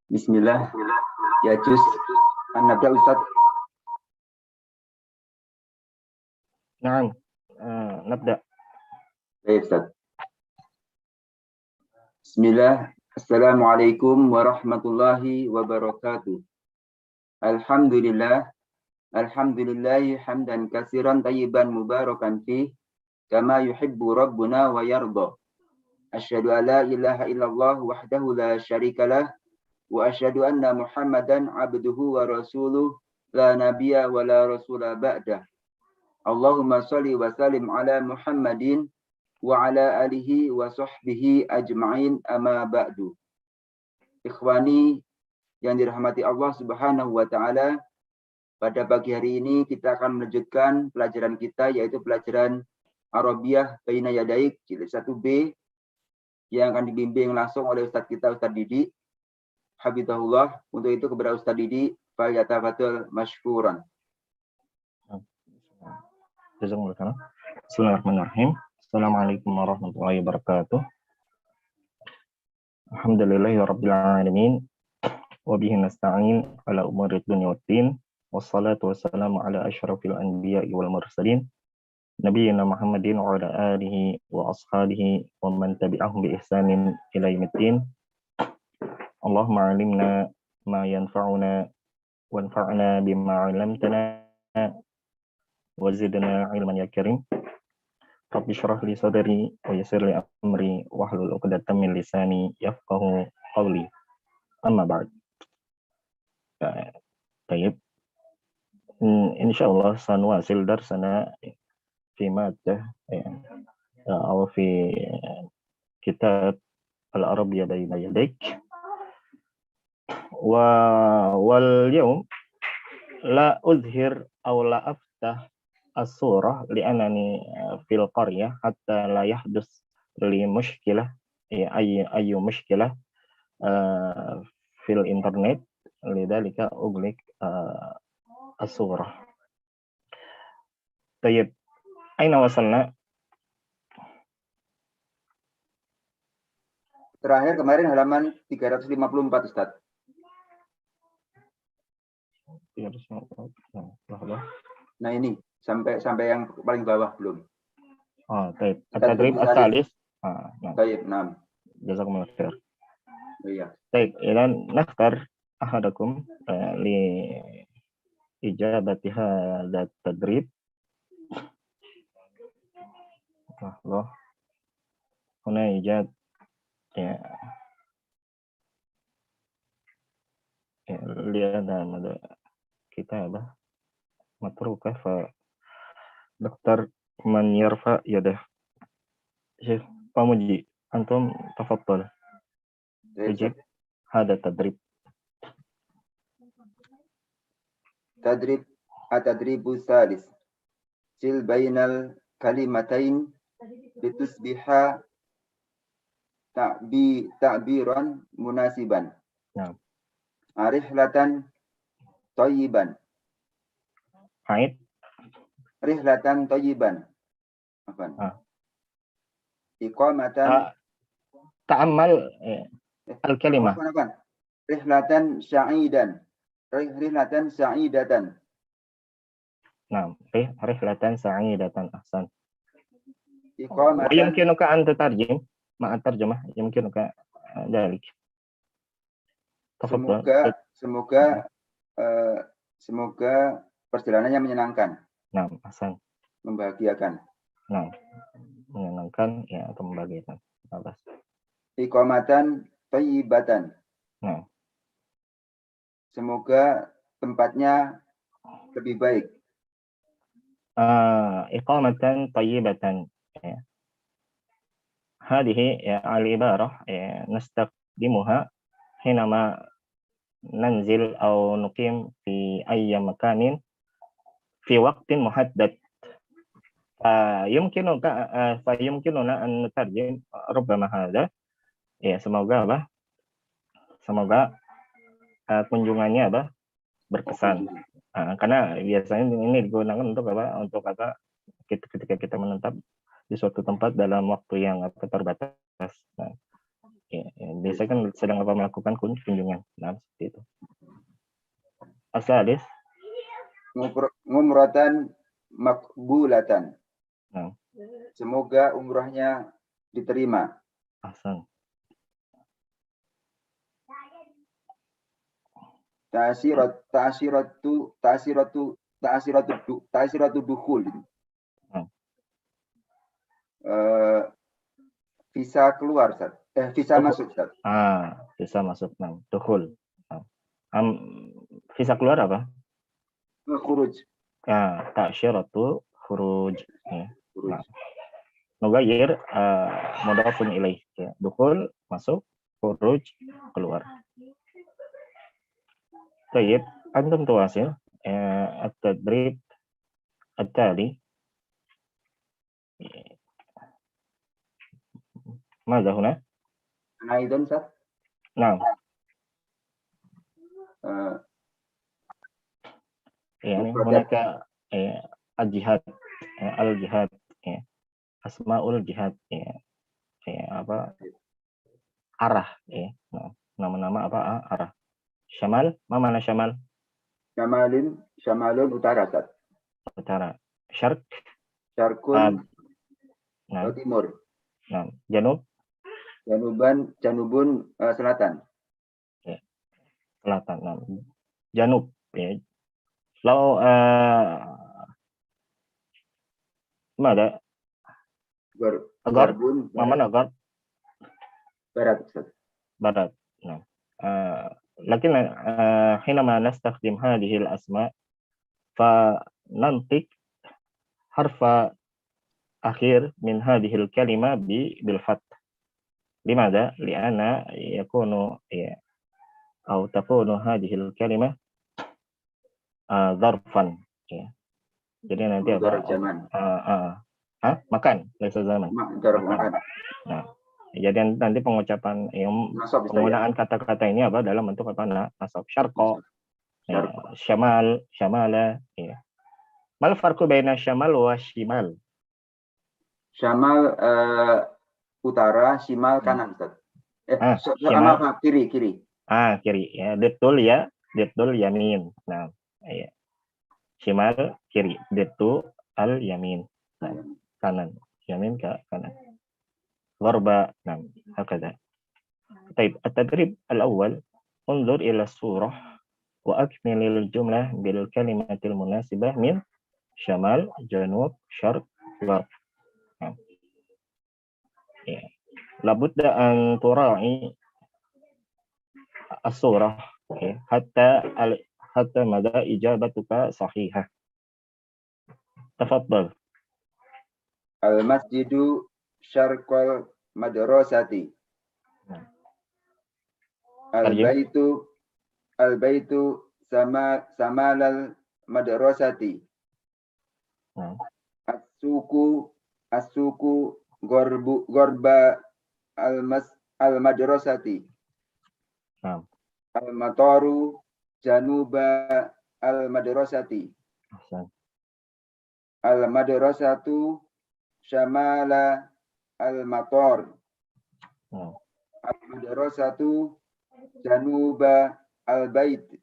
Bismillah. Ya juz. Nabda Ustaz. نعم نبدأ. Baik Ustaz. Bismillah. Assalamualaikum warahmatullahi wabarakatuh. Alhamdulillah. Alhamdulillahi hamdan katsiran tayyiban mubarakan fih kama yuhibbu rabbuna wa yarda. Asyhadu an la ilaha illallah wahdahu la syarikalah wa asyhadu anna Muhammadan abduhu wa rasuluh la nabiyya wa la rasula ba'dah. Allahumma shalli wa sallim ala Muhammadin wa ala alihi wa sahbihi ajma'in amma ba'du. Ikhwani yang dirahmati Allah Subhanahu wa taala, pada pagi hari ini kita akan melanjutkan pelajaran kita, yaitu pelajaran Arabiyah Baina Yadaik jilid 1B yang akan dibimbing langsung oleh Ustadz kita, Ustadz Didi Habibullah. Untuk itu kepada Ustadz Didi, falyatafadhal mashkuran. Bismillahirrahmanirrahim. Assalamualaikum warahmatullahi wabarakatuh. Alhamdulillahirabbil alamin wa bihi nasta'in ala umuri dunya waddin wassalatu wassalamu ala asyrafil anbiya'i wal mursalin nabiyina Muhammadin wa ala alihi wa ashabihi wa man tabi'ahum bi ihsanin ila yaumiddin. Allahumma 'allimna ma yanfa'una wanfa'na bima 'allamtana wazidna ilman ya karim. Rabbi shrah li sadri wa yassir li amri wahlul 'uqdatam min lisani yafqahu qawli. Amma ba'd. Baik. Insyaallah sanwasil darsana fi maddah atau fi kitab al-Arabiyyah baina yadik. Wal yawm la uzhir aw la aftah as-surah li'anani fil qaryah hatta la yahdus li mushkilah ayu mushkilah fil internet lidzalika ughliq as-surah. Tayyib, aina wasalna? Terakhir kemarin halaman 354 Ustaz. 354. Nah ini sampai yang paling bawah belum. Oh, taib. At-tadrib as-salis. Taib, 6. Jazakumullah khair. Iya. Taib, ilan nakhtar ahadakum li ijabati hadha at-tadrib. Allah. Huna ijad ya. Lihat ada kitabah matruka fa Dr. Man yarfa yadah. Syekh Pamuji, antum tafaddal. Ijib hada tadrib. Tadrib at-tadribu salis. Sil bainal kalimatain litusbiha ta'biran munasiban. Nah. Rihlatan thayyiban. Haid. Rihlatan thayyiban. Apaan? Iqamatan ta'ammal al-kalimah. Apaan? Rihlatan sa'idan. Rihlatan sa'idatan. Nah, rihlatan sa'idatan ahsan. Iqamatan. Yumkinuka an tatarjim ma'a tarjamah, yumkinuka dzalik. Semoga perjalanannya menyenangkan. Nah, ahsan. Membahagiakan. Nah, menyenangkan ya atau membahagiakan. Atas. Iqamatan thayyibatan. Nah. Semoga tempatnya lebih baik. Iqamatan thayyibatan. Ya. Hadhihi ya al-ibarah ya nastaqdimuha hinama nanzil aw nuqim fi ayyi makanin fi waqtin muhaddad. Yumkinuna an nutarjim rubbama hadha. Ya, semoga kunjungannya berkesan. Karena biasanya ini digunakan untuk ketika kita menetap di suatu tempat dalam waktu yang terbatas. Nah, di saya kan sedang melakukan kunjungan. Nah, seperti itu. Asadis. Ngumratan makbulatan. Nah. Semoga umrahnya diterima. Ahsan. Ta'siratu dukhul. Visa keluar, Ustaz. Visa masuk, Ustaz. Visa masuk. Nah, dukhul. Visa keluar apa? Khuruj. Ta'syiratu khuruj. Ya. Nah. Nugayir mudhafun ilaih. Ya. Dukhul masuk, khuruj keluar. Baik, antum tuwasil at-tadrib at-tali. ماذا هنا؟ أيضا Ustaz. نعم. يعني هناك الجهاد الجهاد أسماء الجهاد apa arah nama-nama apa arah. Syamal, mana syamal? Syamalun utara, Ustaz. Utara. Syarq, Syarqun timur. Nah, janub, janubun selatan. Ya. Selatan. Nah, janub ya. Lalu mana? Garbun. Mana garb? Barat, Ustaz. Barat. Nah. لكن حينما نستخدم هذه الأسماء فننطق حرف أخير من هذه الكلمة بالفتح. لماذا؟ لأن يكون أو تكون هذه الكلمة ظرفا. Jadi nanti apa? Makan, lesa zaman. Makan. Nah, jadi nanti pengucapan penggunaan kata-kata ini apa dalam bentuk apa? Nasab. Syarqa, syamal, syamala. Mal farqu baina syamal wa shimal? Syamal utara, shimal kanan, Ustaz. Shimal kiri. Kiri. Ya, betul ya. Betul yamin. Nah, ya. Shimal kiri. Betul al yamin. Nah, kanan. Yamin ke kanan. Gharba. Nah, هكذا. طيب التدريب الأول انظر إلى الصورة وأكمل الجملة بالكلمة المناسبة من شمال جنوب شرق غرب. لابد أن تراعي الصورة حتى مدى إجابتك صحيحة. تفضل. المسجد شرق المدرسة. البيت شمال المدرسة. السوق غرب المدرسة. المطار جنوب المدرسة. المدرسة شمال المطار. المدرسة جنوب البيت.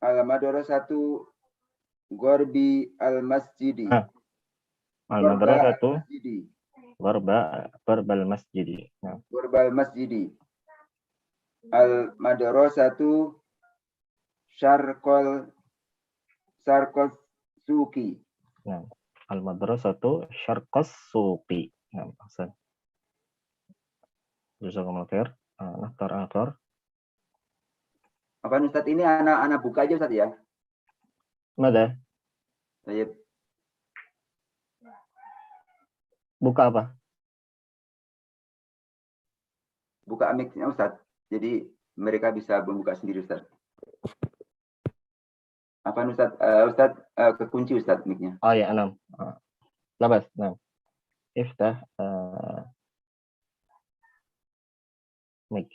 المدرسة غرب المسجد. المدرسة غرب المسجد. غرب المسجد. المدرسة شرق السوق. المدرسة شرق السوق. أحسن. Jazakumullah khair. Naftar akhar. Apa Ustaz, ini anak buka aja Ustaz ya? Mada? Baik. Buka apa? Buka mic-nya Ustaz. Jadi mereka bisa membuka sendiri Ustaz. Apa Ustaz? Ustaz kekunci Ustaz mic-nya. Oh ya, 6. Labas, 6. Iftah mic.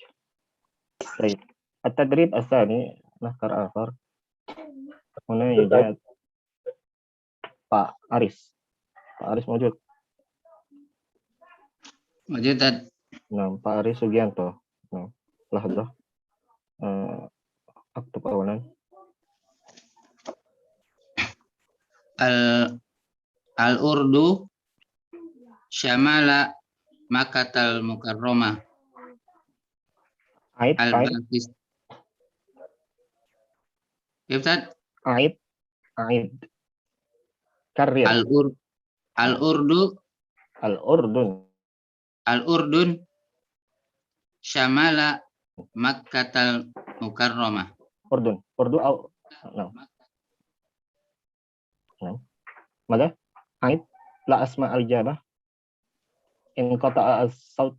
Baik. التدريب الثاني نفكر آخر. هنا يوجد Pak Aris. Pak Aris موجود. موجود. Nah, Pak Aris Sugianto. لحظة. أكتب أولا. Al-Urdu syamala Makkatal Mukarramah. عيد Al-Bakis. Ya Ustaz? عيد كرر. Al-Urdu الأردن syamala Makkatal Mukarramah. أردو أو نعم. ماذا؟ عيد لا أسمع الإجابة. انقطع الصوت.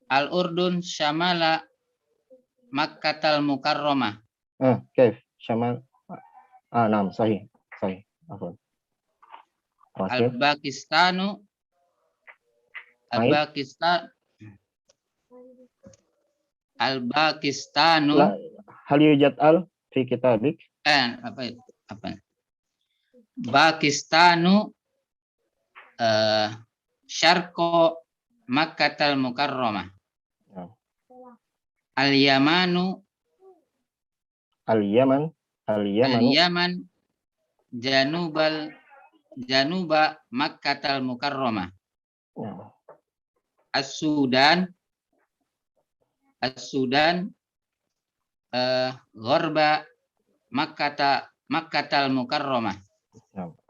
Al-Urdun syamala Makkatal Mukarramah. كيف شمال؟ نعم صحيح عفوا. Al-Bakistanu لا هل يوجد في كتابك؟ apa? Pakistanu syarqo Makkatal Mukarramah. Al-Yaman januba Makkatal Mukarramah. As-Sudan gharba Makkatal Mukarramah.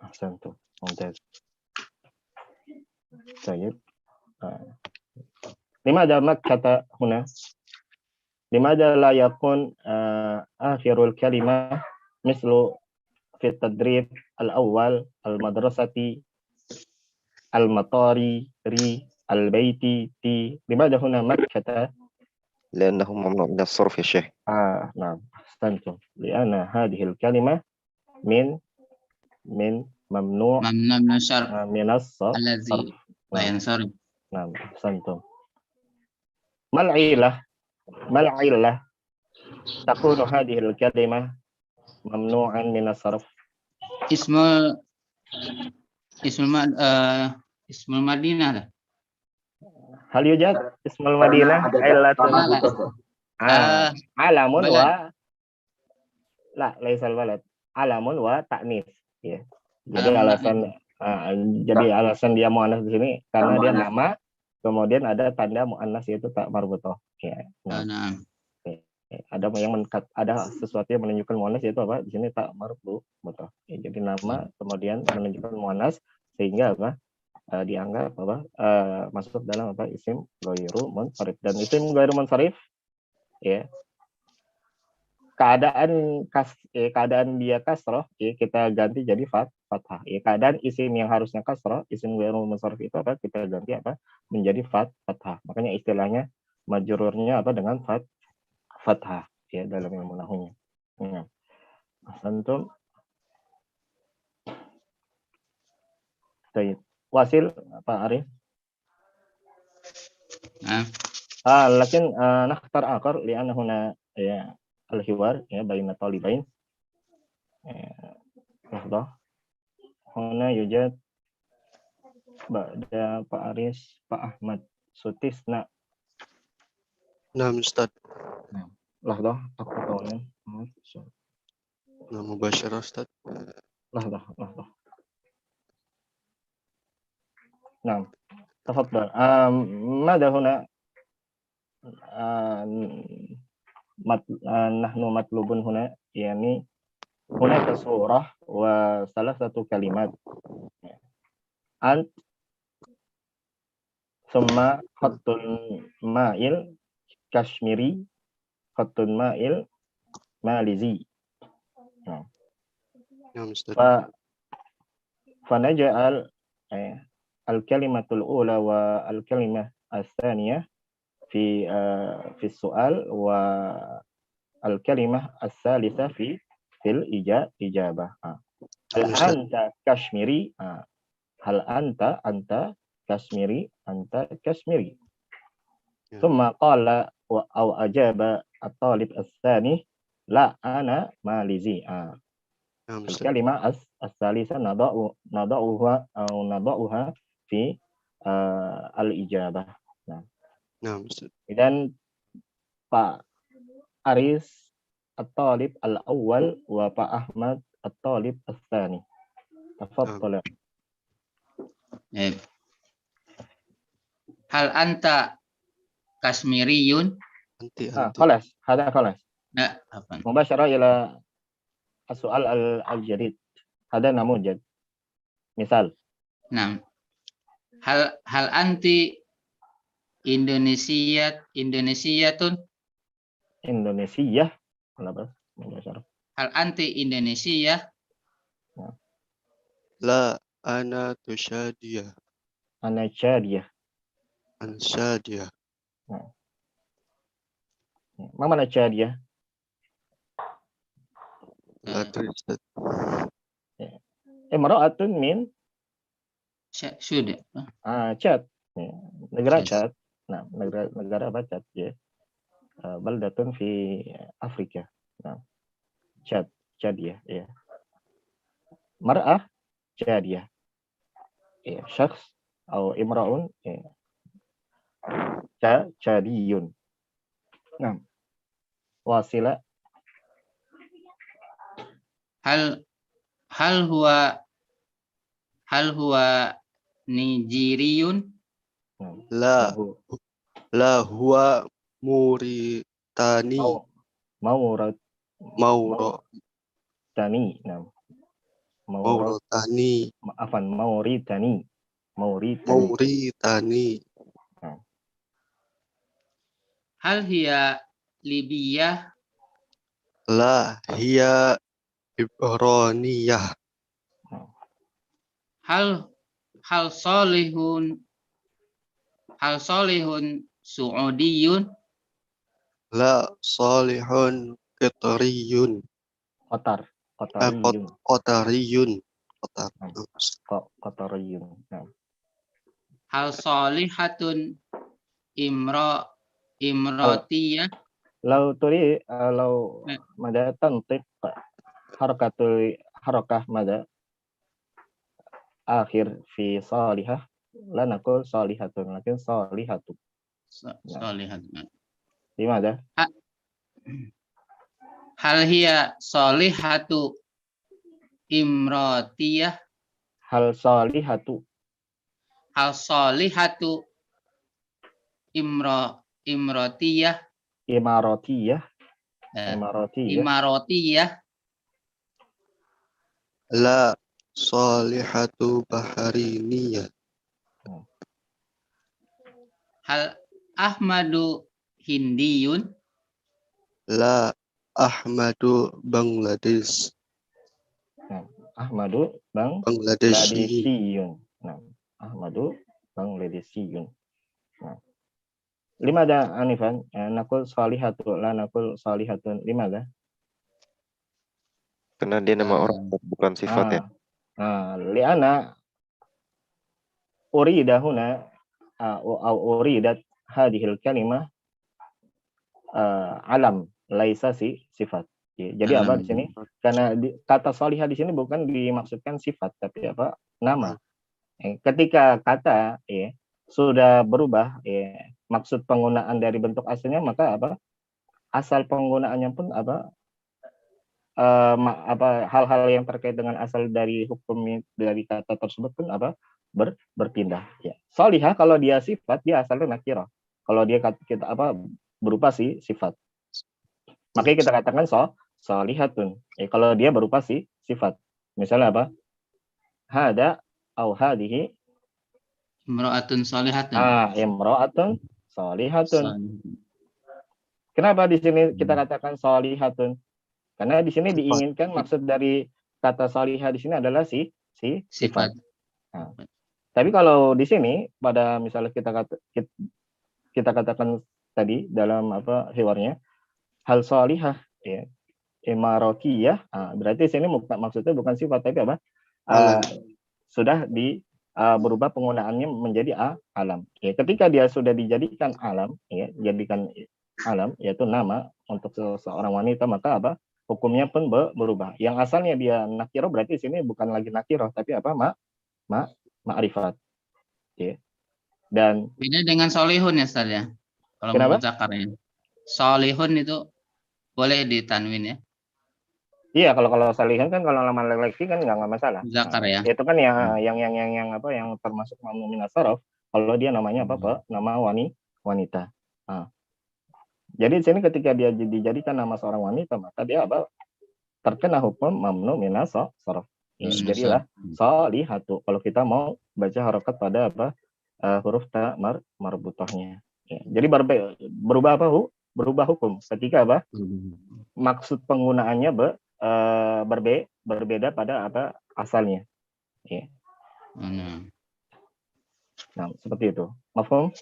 أحسنتم ممتاز. طيب لماذا مكة هنا؟ لماذا لا يكون آخر الكلمة مثل في التدريب الأول المدرسة المطار البيت لماذا هنا مكة؟ لأنه ممنوع من الصرف يا شيخ. نعم أحسنتم. لأن هذه الكلمة من ممنوع من الصرف. نعم أحسنتم. ما العلة تكون هذه الكلمة ممنوعا من الصرف؟ Ismul Madinah. هل يوجد اسم المدينة علة؟ علم ليس البلد. علم وتأنيث. Ya. Jadi alasan dia muannas di sini karena dia nama, kemudian ada tanda muannas yaitu tak marbutoh. Ya. Ada sesuatu yang menunjukkan muannas yaitu apa? Di sini tak marbutoh. Ya, jadi nama kemudian menunjukkan muannas sehingga apa? Dianggap apa? Masuk dalam apa? Isim ghairu munsharif. Dan isim ghairu munsharif ya. Keadaan dia kasroh, ya, kita ganti jadi fathah. Ya, keadaan isim yang harusnya kasroh, isim ghairu munsharif itu apa? Kita ganti apa? Menjadi fathah. Makanya istilahnya majrurnya apa? Dengan fathah ya dalam ilmu nahwu. Ya. Antum wasil Pak Arif. لكن نختار آخر لأن هنا الحوار بين الطالبين. لحظة. هنا يوجد بعد Pak Aris Pak Ahmad Sutisna. نعم أستاذ. لحظة أقرأ أولا. مباشرة أستاذ. لحظة. نعم تفضل. ماذا هنا نحن مطلوبون هنا يعني هناك صورة وثلاثة كلمات أنت ثم خط مائل كشميري خط مائل ماليزي. فنجعل الكلمة الأولى والكلمة الثانية في السؤال والكلمة الثالثة في الإجابة. هل أنت كشميري؟ هل أنت كشميري؟ أنت كشميري. ثم قال أو أجاب الطالب الثاني لا أنا ماليزي. الكلمة الثالثة نضعها fi al-ijabah. Naam Ustaz. Dan Pak Aris At-Talib al-awwal wa Pak Ahmad At-Talib al-thani. Tafadhal. Eh. Hal anta Kasmiriyun? Anti. خلاص هذا خلاص. Nah, apa? مباشرة إلى السؤال الجديد. هذا نموذج. مثال. Nah. Hal anti Indonesiatun? Indonesia. Kenapa? مباشرة. Hal anti Indonesia? La ana tushadiyah. أنا شادية. Anshadiyah. ما معنى شادية؟ La adri Ustaz. امرأة من Sudah. Chad. Negara Chad. Chad. Nah, negara apa Chad ya? Baldatun fi Afrika. Nah, Chad ya. Mar'ah Chadiyah. Ya, syakhs atau imra'un Chadiyun. Nah, wasila Hal huwa Nigeriun? La huwa Muritani. Mauritani. Nah, Mauritani. Maafan, Mauritani. Hal hiya Libiyah? La hiya Ibraniyah. Hal solihun Suudiyun? La salihun Qatariyun. Qatariyun. Qatariyun. Qatariyun. Nah. Hal solihatun Imrotiyah? Lau mada tantiq harakah mada akhir fi salihah la naqul salihatun lakin salihatu. Solihatun. Dimana? Hal hiya solihatu Imrotiyah? Hal solihatu Imrotiyah? Imarotiyah. La salihatu Bahariniyah. Hal Ahmadu Hindiyun? La Ahmadu Bangladesh. Ahmadu Bangladeshi. Bangladeshiyun. Nah, Ahmadu Bangladeshiyun. Nah. Limada Anifan, nakul salihatu la nakul salihatun. Limada? Karena dia nama orang bukan sifat ya. Liana urida huna au uridat hadhil kalimah alam laisa sifat. Jadi apa di sini? Karena kata salihah di sini bukan dimaksudkan sifat tapi apa? Nama. Ketika kata sudah berubah maksud penggunaan dari bentuk aslinya maka apa? Asal penggunaannya pun apa? Hal-hal yang terkait dengan asal dari hukum dari kata tersebut pun apa? Berpindah ya. Salihah kalau dia sifat dia asalnya nakirah. Kalau dia kita apa berupa sifat. Makanya kita katakan salihatun. Kalau dia berupa sifat. Misalnya apa? Hada au hadihi Imra'atun salihatun. Imra'atun salihatun. Kenapa di sini kita katakan salihatun? Karena di sini diinginkan maksud dari kata salihah di sini adalah sifat. Nah, tapi kalau di sini pada misalnya kita katakan tadi dalam apa hiwarnya hal salihah imarotiyah, berarti sini maksudnya bukan sifat tapi apa? Sudah berubah penggunaannya menjadi alam. Ketika dia sudah dijadikan alam, jadikan alam yaitu nama untuk seorang wanita maka apa? Hukumnya pun berubah. Yang asalnya dia nakirah berarti sini bukan lagi nakirah tapi apa? Ma'rifat. Ya. Dan Beda dengan solihun ya Ustaz ya. Kalau kenapa? muzakarnya. Solihun itu boleh ditanwin ya. Iya, kalau salihun kan kalau nama laki kan nggak masalah. Muzakar Nah, ya. itu kan yang apa yang termasuk mamnu minas sharaf kalau dia namanya apa, Pak? Nama wanita. Nah, jadi di sini ketika dia dijadikan nama seorang wanita, maka dia apa? Terkena hukum mamnu minas sharaf. Ya, jadilah salihatu. Kalau kita mau baca harokat pada apa? Huruf ta marbutahnya. Ya, jadi berubah apa? Berubah hukum ketika apa? Maksud penggunaannya berbeda pada apa asalnya. Ya. Nah, seperti itu. Mafhum?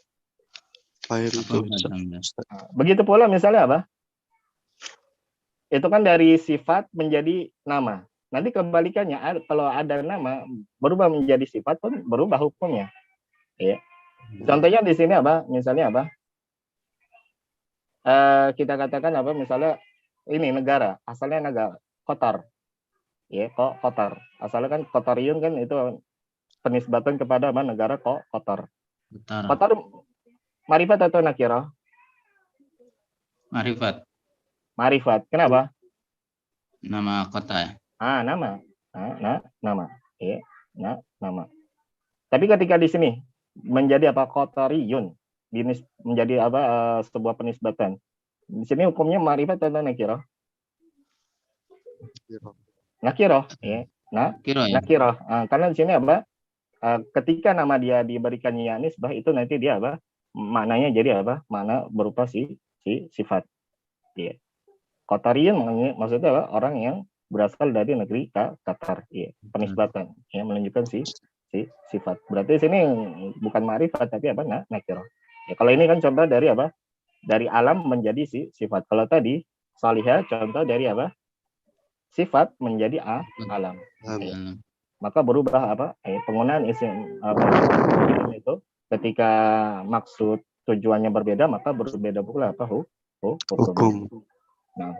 Begitu pula misalnya apa? Itu kan dari sifat menjadi nama. Nanti kebalikannya, kalau ada nama berubah menjadi sifat pun berubah hukumnya. Ya. Contohnya di sini apa? Misalnya apa? Kita katakan apa? Misalnya ini negara, asalnya negara Qatar. Ya, kok Qatar. Asalnya kan Qatariyun kan itu penisbatan kepada apa? Negara kok Qatar. Qatar marifat atau nakirah? Marifat. Marifat. Kenapa? Nama kota ya. Nama. Nama. Ya, nama. Tapi ketika di sini menjadi apa? Qatariyun. Menjadi apa? Sebuah penisbatan. Di sini hukumnya marifat atau nakirah? Nakirah, ya. Nakirah. Karena di sini apa? Ketika nama dia diberikan ya nisbah itu nanti dia apa? Maknanya jadi apa? Makna berupa sifat. Ya. Qatariyun maksudnya apa? Orang yang berasal dari negeri Qatar. Ya. Penisbatan, ya, menunjukkan sifat. Berarti di sini bukan ma'rifat tapi apa? Nakirah. Ya, kalau ini kan contoh dari apa? Dari alam menjadi sifat. Kalau tadi salihah contoh dari apa? Sifat menjadi alam. Ya. Maka berubah apa? Penggunaan isim itu ketika maksud tujuannya berbeda maka berbeda pula apa hukum. Nah.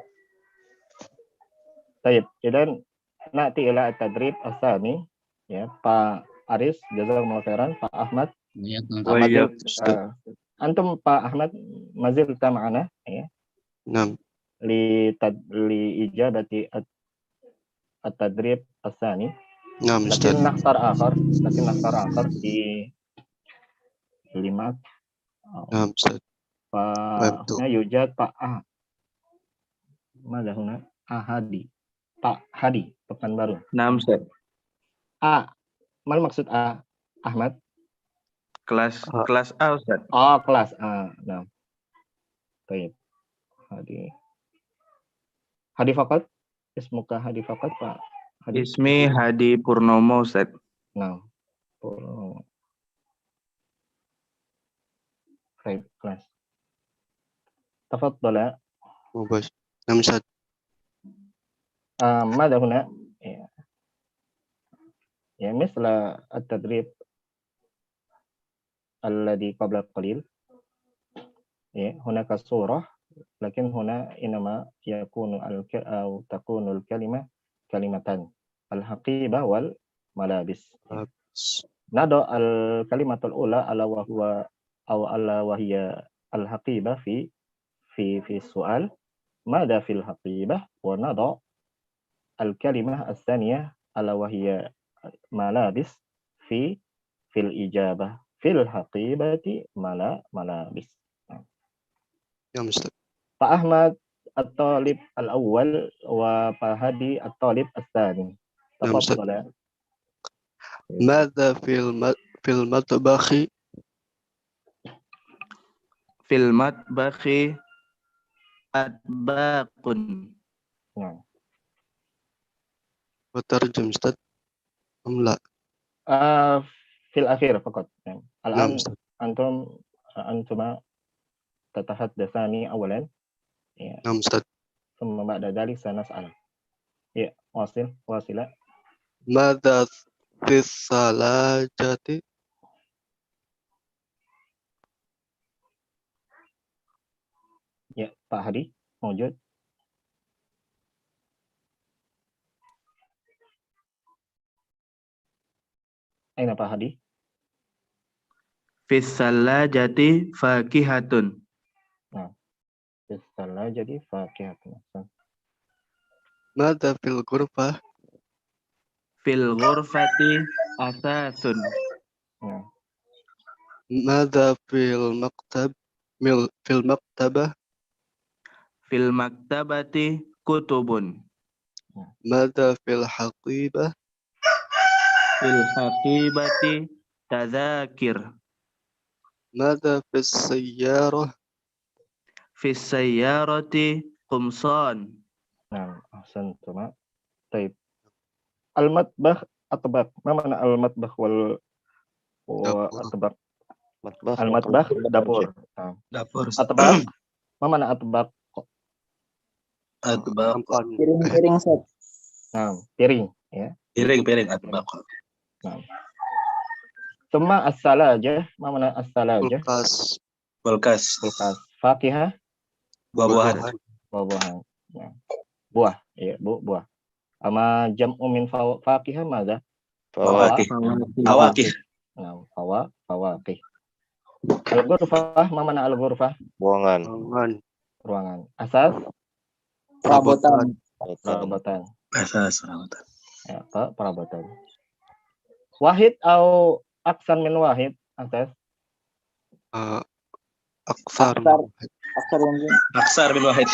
Baik, dan nanti ila tadrib asani ya Pak Aris jazakumullah khairan, Pak Ahmad. Antum Pak Ahmad mazil ma'ana ya. Naam. Li ijabati at-tadrib asani. Naam, Ustaz. Lakin nakhtar akhar di 5. Naam, Ustaz. Pak yujad Pak Mana huna? Ahadi. Pak Hadi, Pekanbaru. Naam, Ustaz. Mal maksud Ahmad? Kelas A, Ustaz. Oh, kelas A. Nah. Baik. Hadi Fakat? Ismuka Hadi Fakat, Pak Hadi? Ismi Hadi Purnomo, Ustaz. Nah. Purnomo. Baik, kelas. Tafadhala. Mubas. Naam, Ustaz. ماذا هنا؟ يعني مثل التدريب الذي قبل قليل هناك صورة لكن هنا إنما يكون أو تكون الكلمة كلمتان الحقيبة والملابس. نضع الكلمة الأولى ألا وهي الحقيبة في السؤال ماذا في الحقيبة ونضع الكلمة الثانية ألا وهي ملابس في الإجابة في الحقيبة ملابس. يا مستر. Pak Ahmad الطالب الأول وPak Hadi الطالب الثاني. تفضل. ماذا في المطبخ؟ في المطبخ أطباق. وترجم أستاذ أم لا؟ في الأخير فقط. الآن نعم أنتما تتحدثان أولا. نعم أستاذ. ثم بعد ذلك سنسأل. يا واصلة. ماذا في الثلاجة؟ Ya, Pak Hadi, موجود. أين Pak Hadi? Fis salajati fakihatun. Salah jadi fakihatun. ماذا في الغرفة Fil ghurfati asasun. Nah, ماذا في المكتب في المكتبة Fil maktabati kutubun. ماذا في الحقيبة Fil haqibati tadzakir. ماذا في السيارة Fis sayyarati qumsan. nah, ahsantum. Taib. Al-matbakh atbaq. Ma mana al-matbakh wal dapur atbaq? Matbakh Al-matbakh makanan dapur. Nah. Dapur. Atbaq. Ma mana atbaq? Atbaq. makan Piring-piring set. Nah, piring ya. Piring atbaq. Nah. Summa as-salajah. Ma mana as-salajah? kulkas Kulkas. Kulkas. Fakihah. Buah-buahan. Buah-buahan. Nah. Buah, ya, buah. Ama jam'u min fakihah mana? Fawakih. Fawakih. Nah, fawakih. Al-ghurfah, ma mana al-ghurfah? Buangan. ruangan Ruangan. Asas, Perabotan. perabotan. Asas perawatan. Ya, perabotan. Wahid atau aksan min wahid? Asas. أكثر Aksar mungkin. Aksar bin wahid.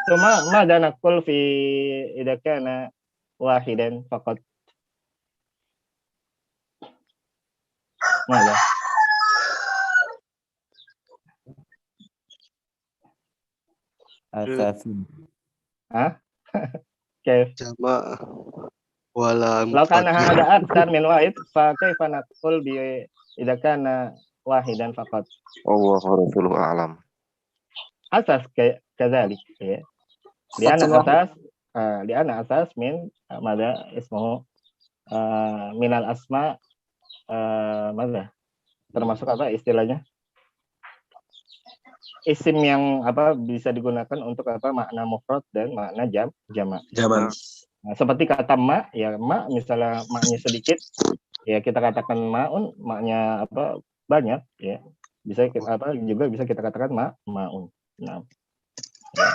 Cuma mada naqul fi idza kana wahidan faqat. Mada? Asasun. Hah? Kaif? جماعة ولا Law kana مفرد hada aktsar min wahid fa kaifa naqul bi idza kana wahidan faqat. Allahu wa rasuluhu a'lam. Asas kadzalik ya. Liana asas min mada ismuhu minal asma mada termasuk apa istilahnya? Isim yang apa bisa digunakan untuk apa makna mufrad dan makna jamak. Jaman. Nah, seperti kata ma, ya ma misalnya maknya sedikit, ya kita katakan maun, maknya apa banyak, ya bisa kita apa juga bisa kita katakan maun. Nah, ya.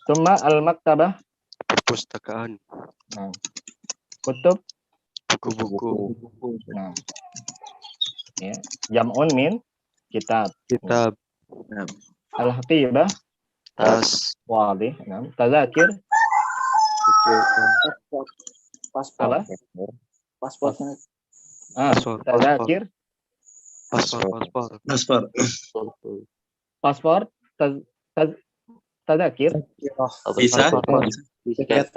Summa al-maktabah, perpustakaan nah, kutub, buku-buku nah, ya, jam'un min kitab, kitab al-haqibah, tas wadih, nah, tazakir, Paspor. apa? Paspor. Paspor. Tazakir, Paspor. paspor, tazakir, Bisa. Tiket.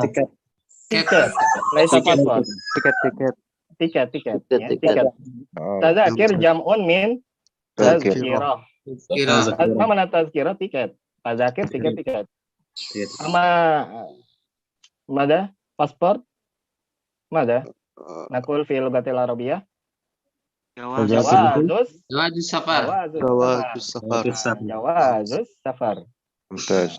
tiket, laisa paspor, tiket tiket, ya, tiket. Tazakir jam'un min tazkirah. Apa mana tazkirah? Tiket. Tazakir tiket. Ama mada paspor? Mada? Nakul fi lugatil arabiyah. Jawazus Safar. Jawazus safar. Mumtaz.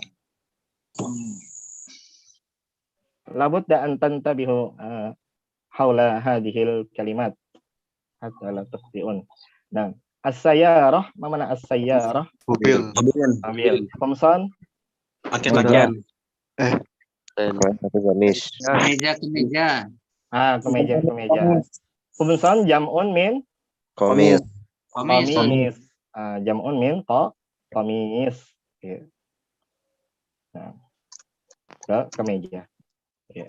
Labudda an tantabihu haula hadhil kalimat hatta la tukhti'un. Nah, as-sayyarah, ma mana as-sayyarah? mobil Mobil. Komson, Pakaian. Satu gamis. Kemeja. kemeja. Komson jam'un min Komis. qamis. Jam'un min qamis. Ya. Nah, kemeja. Ya.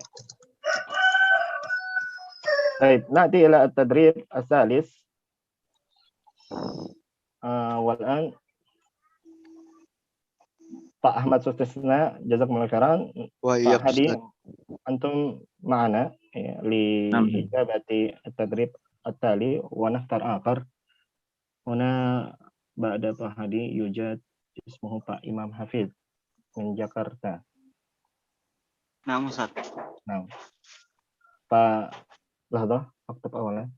Baik, nanti ila at-tadrib as-salis. Wal'an Pak Ahmad Sustisna, jazakumullah khairan. Pak Hadi, antum ma'ana ya, li ijabati at-tadrib at-tali wa naftar akhar. Huna ba'da Pak Hadi yujad ismuhu Pak Imam Hafiz min Jakarta. Nah, Ustaz. Nah, Pak lahdah, aktab awalan.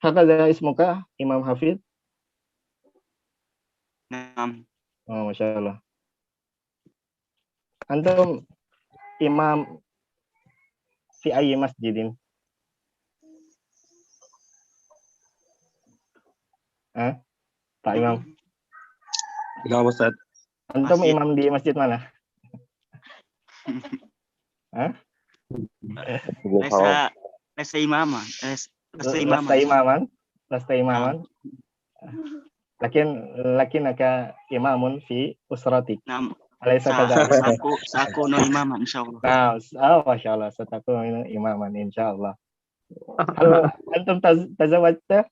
Hakadha ismuka Imam Hafiz? Naam. Oh, Masya Allah. Antum Imam fi ayyi masjidin? Pak Imam. Kenapa Ustaz? Antum Masjid. imam di masjid mana? Laisa imama. Laisa imama. Lasta imaman. Lakinaka imamun fi usratik. Nah, Alaysa kadzalik? saku no imama insyaallah. Nah, masya Allah, satakunu imaman insyaallah. Hal antum tazawwajta?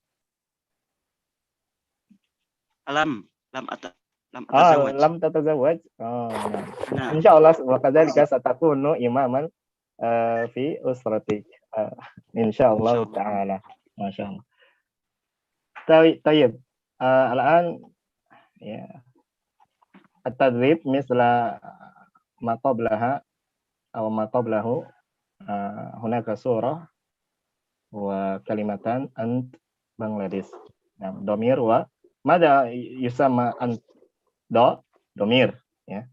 Lam atazawwaj. Lam tatazawwaj. Nah, Insyaallah wa kadzalika satakunu imaman fi usratik. Insyaallah taala. Masyaallah. Tayyib. Al-an ya. At-tadrib misla ma qablaha aw ma qablahu hunaka surah wa kalimatan ant Bangladesh. Nah, domir wa mada yusamma ant domir ya.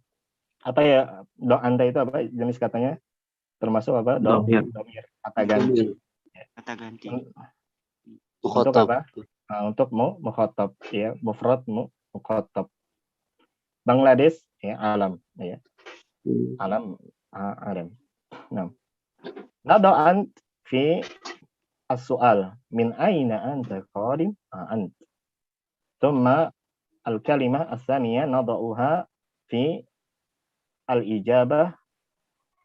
Apa ya anta itu apa jenis katanya? Termasuk apa? Domir. Kata ganti. kata ganti. Untuk apa? Untuk mukhatab ya, mufrad mukhatab. Bangladesh ya alam ya. Alam. Nah. Nada ant fi as-su'al min aina anta qadim? Ant. Thumma al-kalimah as-tsaniyah nada'uha fi al-ijabah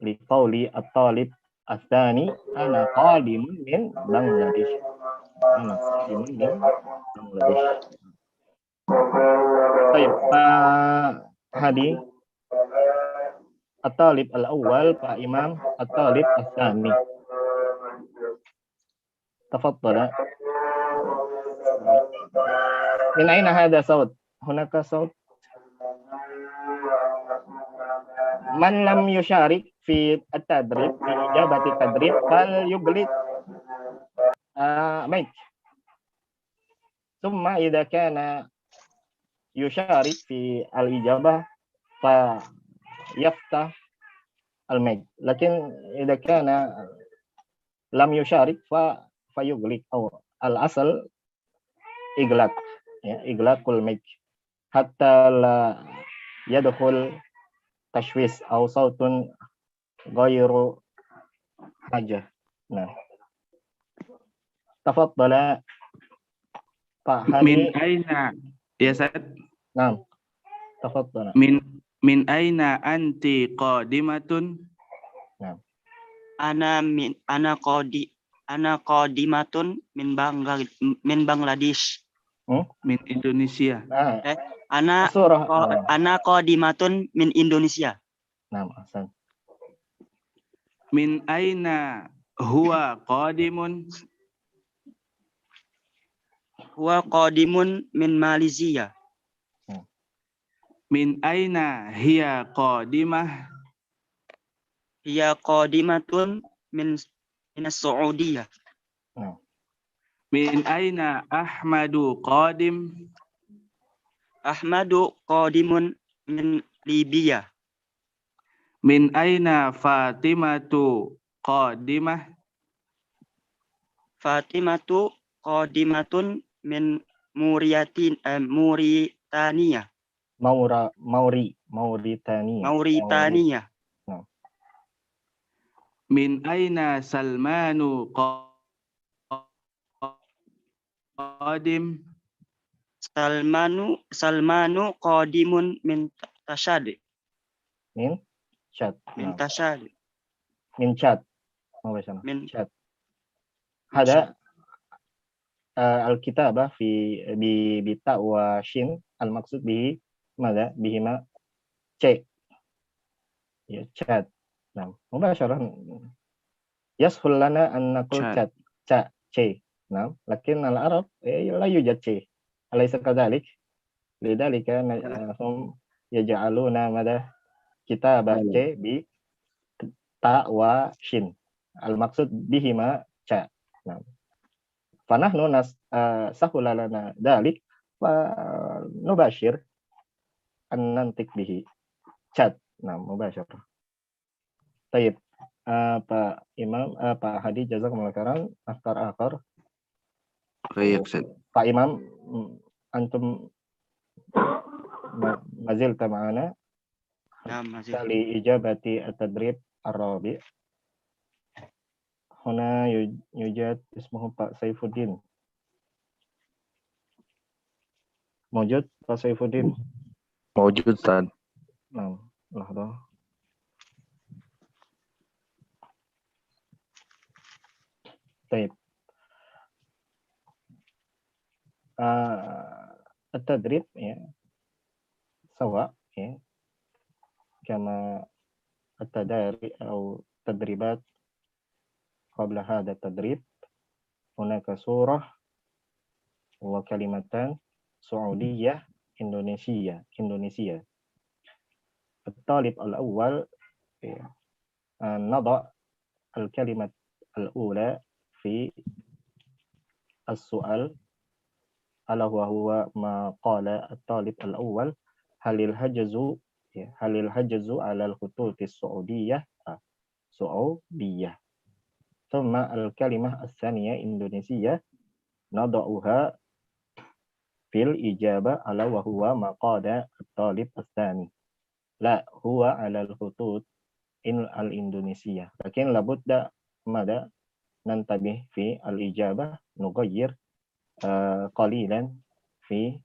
li qawli at-talib as-tsani ana qadimun min Bangladesh. Ana qadimun min Bangladesh. Baik, Pak Hadi. At-talib al-awwal, Pak Imam, at-talib as-tsani. Tafaddala. Min aina hadha sawt? Hunaka sawt? Man lam yusharik fi at-tadrib, fi ijabati tadrib, fal yughlid mic. Thumma idza kana yusharik fi al-ijabah fa yaftah al-mic. Lakin idza kana lam yusharik fa yughlid aw al-asal iglaq ya, iglaqul mic hatta la yadkhul tashwis aw sautun ghairu hajah. Nah. Tafaddala Pak Hadi. Min aina ya Said? Nah. Tafaddala. Min aina anti qadimatun? Nah. Ana qadimatun min Bangladesh. Min Indonesia. Nah. Ana qadimatun min Indonesia. Nah, Hasan. Min aina huwa qadimun? Huwa qadimun min Malaysia. Min aina hiya qadimah? Hiya qadimatun min Saudiyah. Min aina Ahmadu qadim? Ahmadu qadimun min Libya. Min aina Fatimatu qadimah? Fatimatu qadimatun min Mauritania. Mauritania. Min aina Salmanu qadim? Salmanu qadimun min Tashad. Min Chad. Min Tashad. Min Chad. Min Chad. Hada al-kitabah bi ta wa shin al-maqsud bihi mada bihima C. Ya, Chad. Nah, mubasyarah yashul lana an naqul Chad. C. Nah, lakin al-arab la yujad C. Alaysa kadzalik? Lidzalika hum yaj'aluna mada kitabah C bi ta wa shin. Al-maqsud bihima Cha. Nah. Fanahnu sahula lana dalik fa nubashir an nantik bihi Chad. Nah, mubasyarah. Tayyib. Pak Imam, Pak Hadi jazakumullah khairan. Akhar. Baik, Ustaz. Pak Imam, antum ما زلت معنا نعم ما زلت. لإجابة التدريب الرابع. هنا يوجد اسمه Pak Saifuddin. موجود Pak Saifuddin؟ Mawjud, Ustaz. نعم لحظة. طيب. التدريب ya سواء ya كما التداري أو تدريبات قبل هذا التدريب. هناك صورة وكلمتان سعودية إندونيسية. الطالب الأول نضع الكلمة الأولى في السؤال، ألا وهو ما قال الطالب الأول: هل الحجز على الخطوط السعودية سعودية. ثم الكلمة الثانية إندونيسية نضعها في الإجابة، ألا وهو ما قال الطالب الثاني: لا، هو على الخطوط الإندونيسية. لكن لابد ماذا ننتبه في الإجابة، نغير قليلا في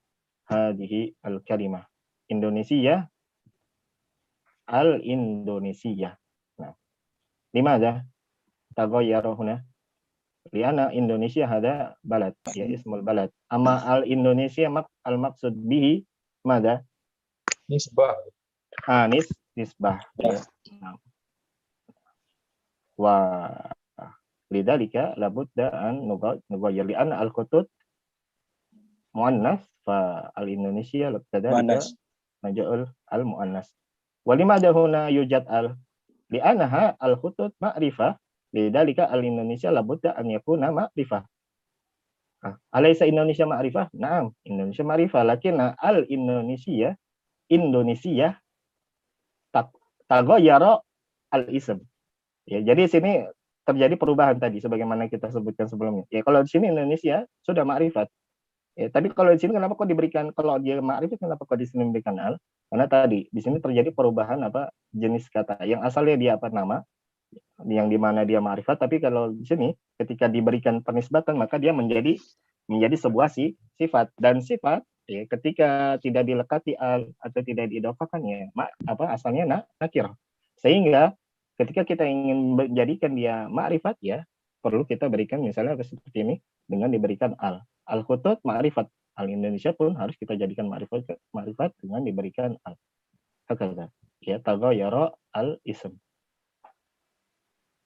هذه الكلمة إندونيسية الإندونيسية. لماذا تغير هنا؟ لأن إندونيسيا هذا بلد، اسم البلد. أما الإندونيسيا المقصود به ماذا؟ Nisbah. نسبة. ولذلك لابد أن نغير، لأن الخطوط مؤنث فالإندونيسيا كذلك نجعل المؤنث. ولماذا هنا يوجد لأنها الخطوط معرفة، لذلك الإندونيسيا لابد أن يكون معرفة. أليس إندونيسيا معرفة؟ نعم إندونيسيا معرفة، لكن الإندونيسيا تغير الاسم. Ya, jadi sini terjadi perubahan tadi sebagaimana kita sebutkan sebelumnya. Ya, kalau di sini Indonesia sudah makrifat. Ya, tapi kalau di sini kenapa kok diberikan, kalau dia makrifat kenapa kok di sini diberikan al? Karena tadi di sini terjadi perubahan jenis kata. Yang asalnya dia nama, yang dimana dia makrifat, tapi kalau di sini ketika diberikan penisbatan maka dia menjadi sebuah sifat, dan sifat ya, ketika tidak dilekati al atau tidak diidofakan ya asalnya nakir. Sehingga ketika kita ingin menjadikan dia ma'rifat ya perlu kita berikan misalnya seperti ini dengan diberikan al-khutut ma'rifat. Al-Indonesia pun harus kita jadikan ma'rifat dengan diberikan al. Hakadha. Ya, taghayyara al-ism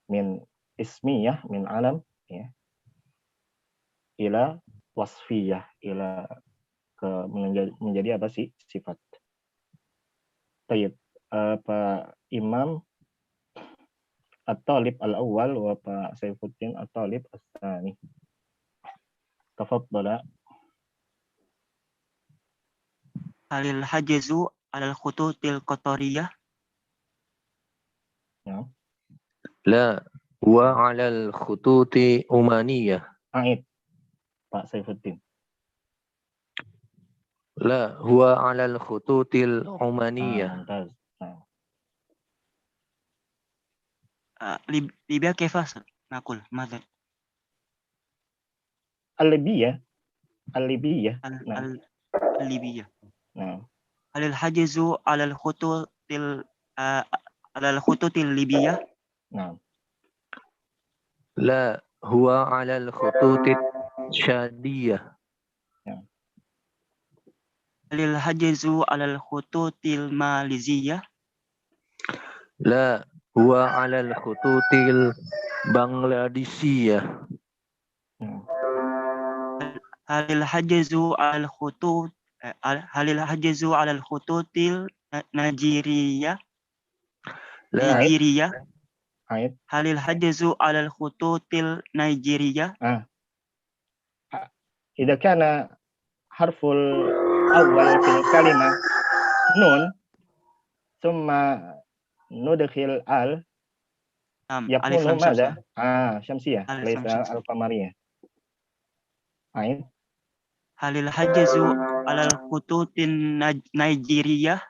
min ismiyah min alam ya ila wasfiyah ila menjadi sifat. Tayyib. Pak Imam الطالب الأول وبا سيف الدين الطالب الثاني. تفضل. هل الحجز على الخطوط القطرية؟ نعم. لا، هو على الخطوط العمانية. عيد Pak Saifuddin. لا، هو على الخطوط العمانية. ممتاز. ليبيا كيف نقول ماذا؟ الليبية. الليبية. نعم. هل الحجز على الخطوط الليبية؟ نعم. لا، هو على الخطوط الشادية. هل الحجز على الخطوط الماليزية؟ لا، هو على الخطوط البنغلاديشية. هل الحجز على الخطوط النيجيرية؟ نيجيرية. هل الحجز على الخطوط النيجيرية؟ إذا كان حرف الأول في الكلمة نون ثم ندخل ألف Yakunu لام mada? شمسية Syamsiyah. ألف لام Laisa شمسية al-qamariyah. Ain. هل الحجز على الخطوط النيجيرية؟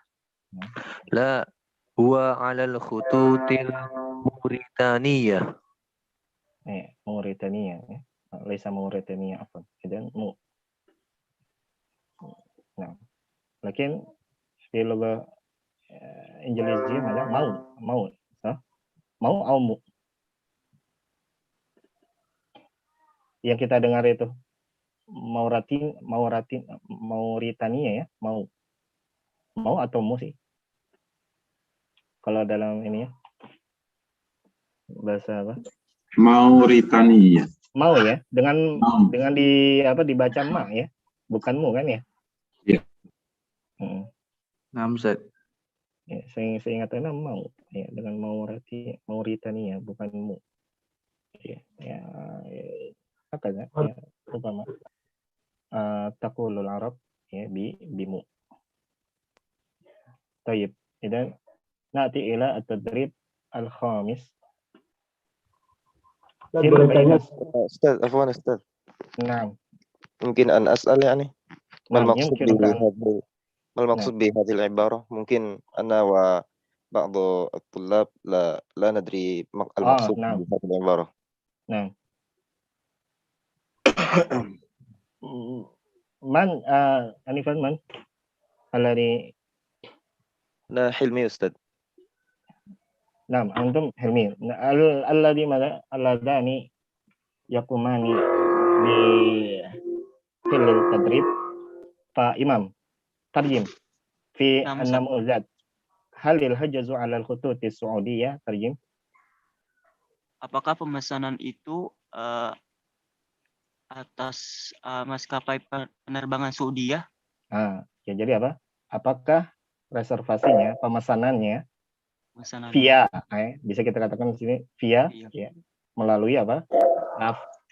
لا هو على الخطوط الموريتانية. Mauritania. Laisa Mauritania. Afwan. Idan mu. Nah. Lakin في اللغة إنجليزية ماذا؟ mau. صح؟ mau أو mu. Yang kita dengar itu Mauritania ya, mau atau mu sih? Kalau dalam ini ya, bahasa apa? Mauritania. Mau ya, dengan Mau. dibaca ma ya, bukan mu kan ya? Iya. Naam, Ustaz. Ya, seingatnya mau ya, dengan Mauritania bukan mu. Ya, apa ya? Umpama taqulul Arab ya bimu. Tayyib. Idan na'ti ila at-tadrib al-khamis. أستاذ عفوا أستاذ Naam. ممكن أن أسأل يعني ما نعم المقصود يمكنك بهذه العبارة؟ ممكن أنا وبعض الطلاب لا ندري المقصود نعم بهذه العبارة. نعم. من أنفا من الذي أنا حلمي أستاذ. نعم أنتم حلمي الذي ماذا اللذان يقومان بحل التدريب فإمام ترجم في نعم. النموذج هل الحجز على الخطوط السعودية ترجم. Apakah pemesanan itu atas maskapai penerbangan Saudi ya? Ya jadi apa? Apakah reservasinya, pemesanannya Pemesanan via, bisa kita katakan di sini via, ya, melalui apa?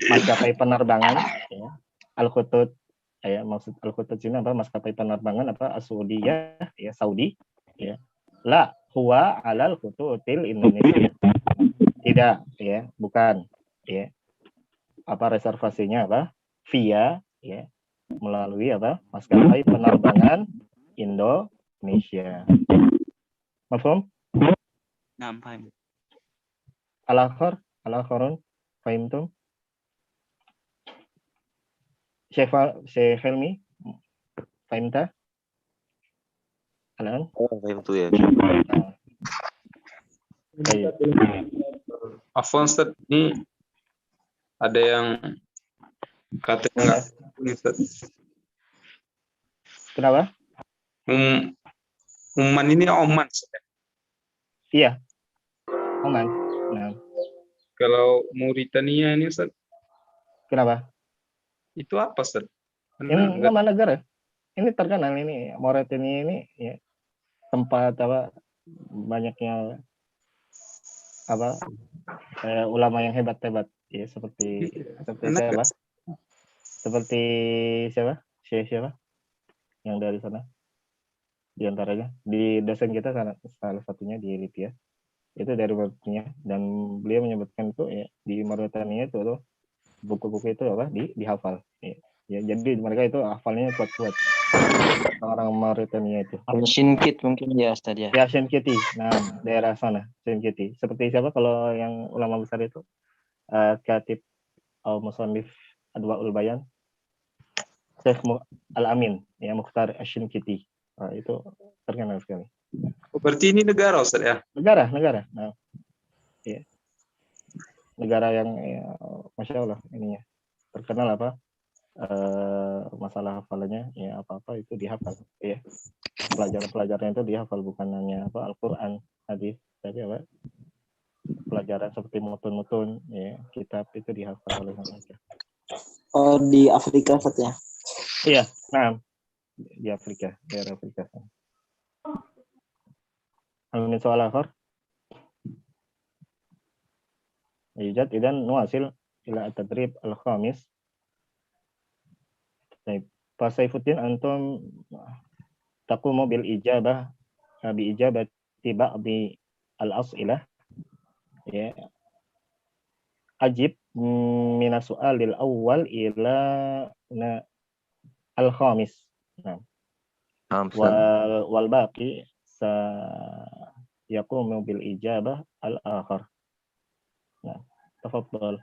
Maskapai penerbangan, ya, Al-Khutut, ya, maksud Al-Khutut ini apa? Maskapai penerbangan apa? Saudiyah, ya, Saudi, ya. La huwa alal khututil Indonesia. Tidak, ya, bukan, ya. Apa reservasinya apa? Via, ya, melalui apa? Maskapai penerbangan Indonesia. Mafhum? Naam, paham. Al-akharun, fahimtum? Syekh Helmi, fahimta? Alan? Fahimtu ya. Afwan Ustaz, ini ada yang katanya enggak Ustaz. Kenapa? Oman ini Oman Ustaz. Iya. Oman. Nah. Kalau Mauritania ini Ustaz. Kenapa? Itu apa Ustaz? Ini nama negara. Ini terkenal ini Mauritania ini ya, tempat apa banyaknya apa ulama yang hebat-hebat ya seperti siapa? Seperti siapa? Siapa? Yang dari sana. Di antaranya di dosen kita salah satunya di Libya. Itu dari Mauritania dan beliau menyebutkan itu ya di Mauritania itu buku-buku itu apa dihafal. Ya, jadi mereka itu hafalnya kuat-kuat. Orang Mauritania itu. Shinkit mungkin ya Ustaz ya. Ya Shinkiti. Nah, daerah sana Shinkiti. Seperti siapa kalau yang ulama besar itu? Khatib Musannif Adwaul Bayan. Syekh Al-Amin, ya Mukhtar Asy-Shinkiti. Itu terkenal sekali. Berarti ini negara Ustaz ya? Negara. Nah, ya. Negara yang ya, Masya Allah ininya terkenal apa? Masalah hafalannya ya apa-apa itu dihafal ya. Pelajaran-pelajaran itu dihafal bukan hanya apa Al-Qur'an, hadis, tapi apa? Pelajaran seperti mutun-mutun ya, kitab itu dihafal oleh mereka. Oh, di Afrika katanya. Iya, nah di Afrika, daerah Afrika. Al-min soal akhir. Ijad idan nuasil ila at-tadrib al-khamis. Baik, Pak Saifuddin antum taqumu bil ijabah bi ijabati ba'di al-as'ilah ya ajib min as-su'alil awwal ila al-khamis. Nah. Wal baqi yaqumu bil ijabah al-akhar. Nah, tafadhal.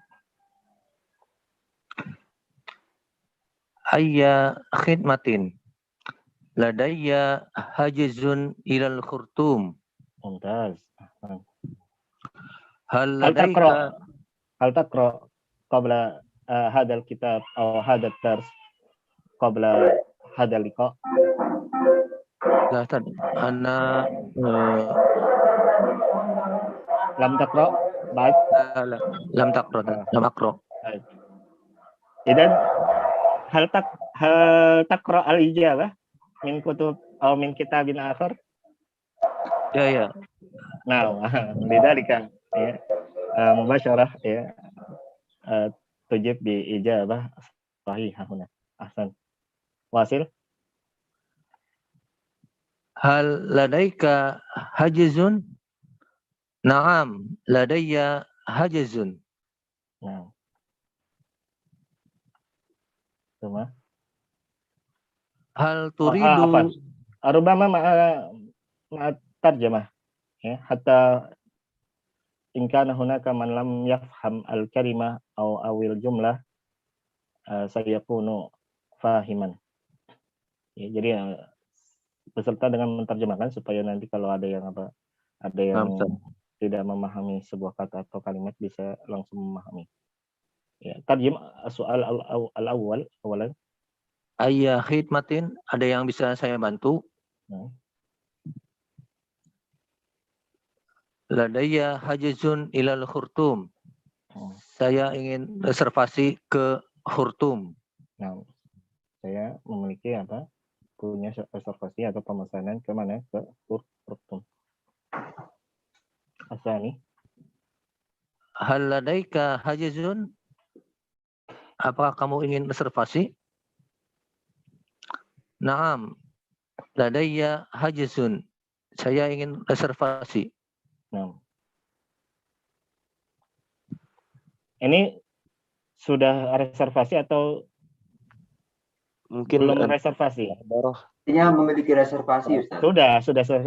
Ayya khidmatin ladayya hajizun ilal khurtum. Mumtaz. Hal Hal ladayka taqra qabla hadha al-kitab aw hadha ad-dars qabla hadha al-liqa? La tad ana Lam taqra ba'd? lam taqra lam aqra. Idan hal taqra al-ijabah min kutub aw min kitabin akhar? Ya. Nah, lidzalika ya mubasyarah ya tujib bi ijabah sahihah huna. Ahsan. Wasil. Hal ladaika hajizun? Naam, ladayya hajizun. Nah. Cuma. Hal turidu Rubama ma'a tarjamah ya hatta in kana hunaka man lam yafham al-kalimah aw awil jumlah sayakunu fahiman. Ya, jadi beserta dengan menterjemahkan supaya nanti kalau ada yang tidak memahami sebuah kata atau kalimat bisa langsung memahami. Ya, tarjim soal al-awwal awalan. Ayya khidmatin, ada yang bisa saya bantu? Ladayya hajizun ilal khurtum. Saya ingin reservasi ke Khurtum. Nah, saya memiliki punya reservasi atau pemesanan ke mana? Ke Khurtum. Asani. Hal ladaika hajizun? Apakah kamu ingin reservasi? Naam. Ladayya hajizun. Saya ingin reservasi. Nah. Ini sudah reservasi atau mungkin belum reservasi? Artinya memiliki reservasi, Ustaz. Sudah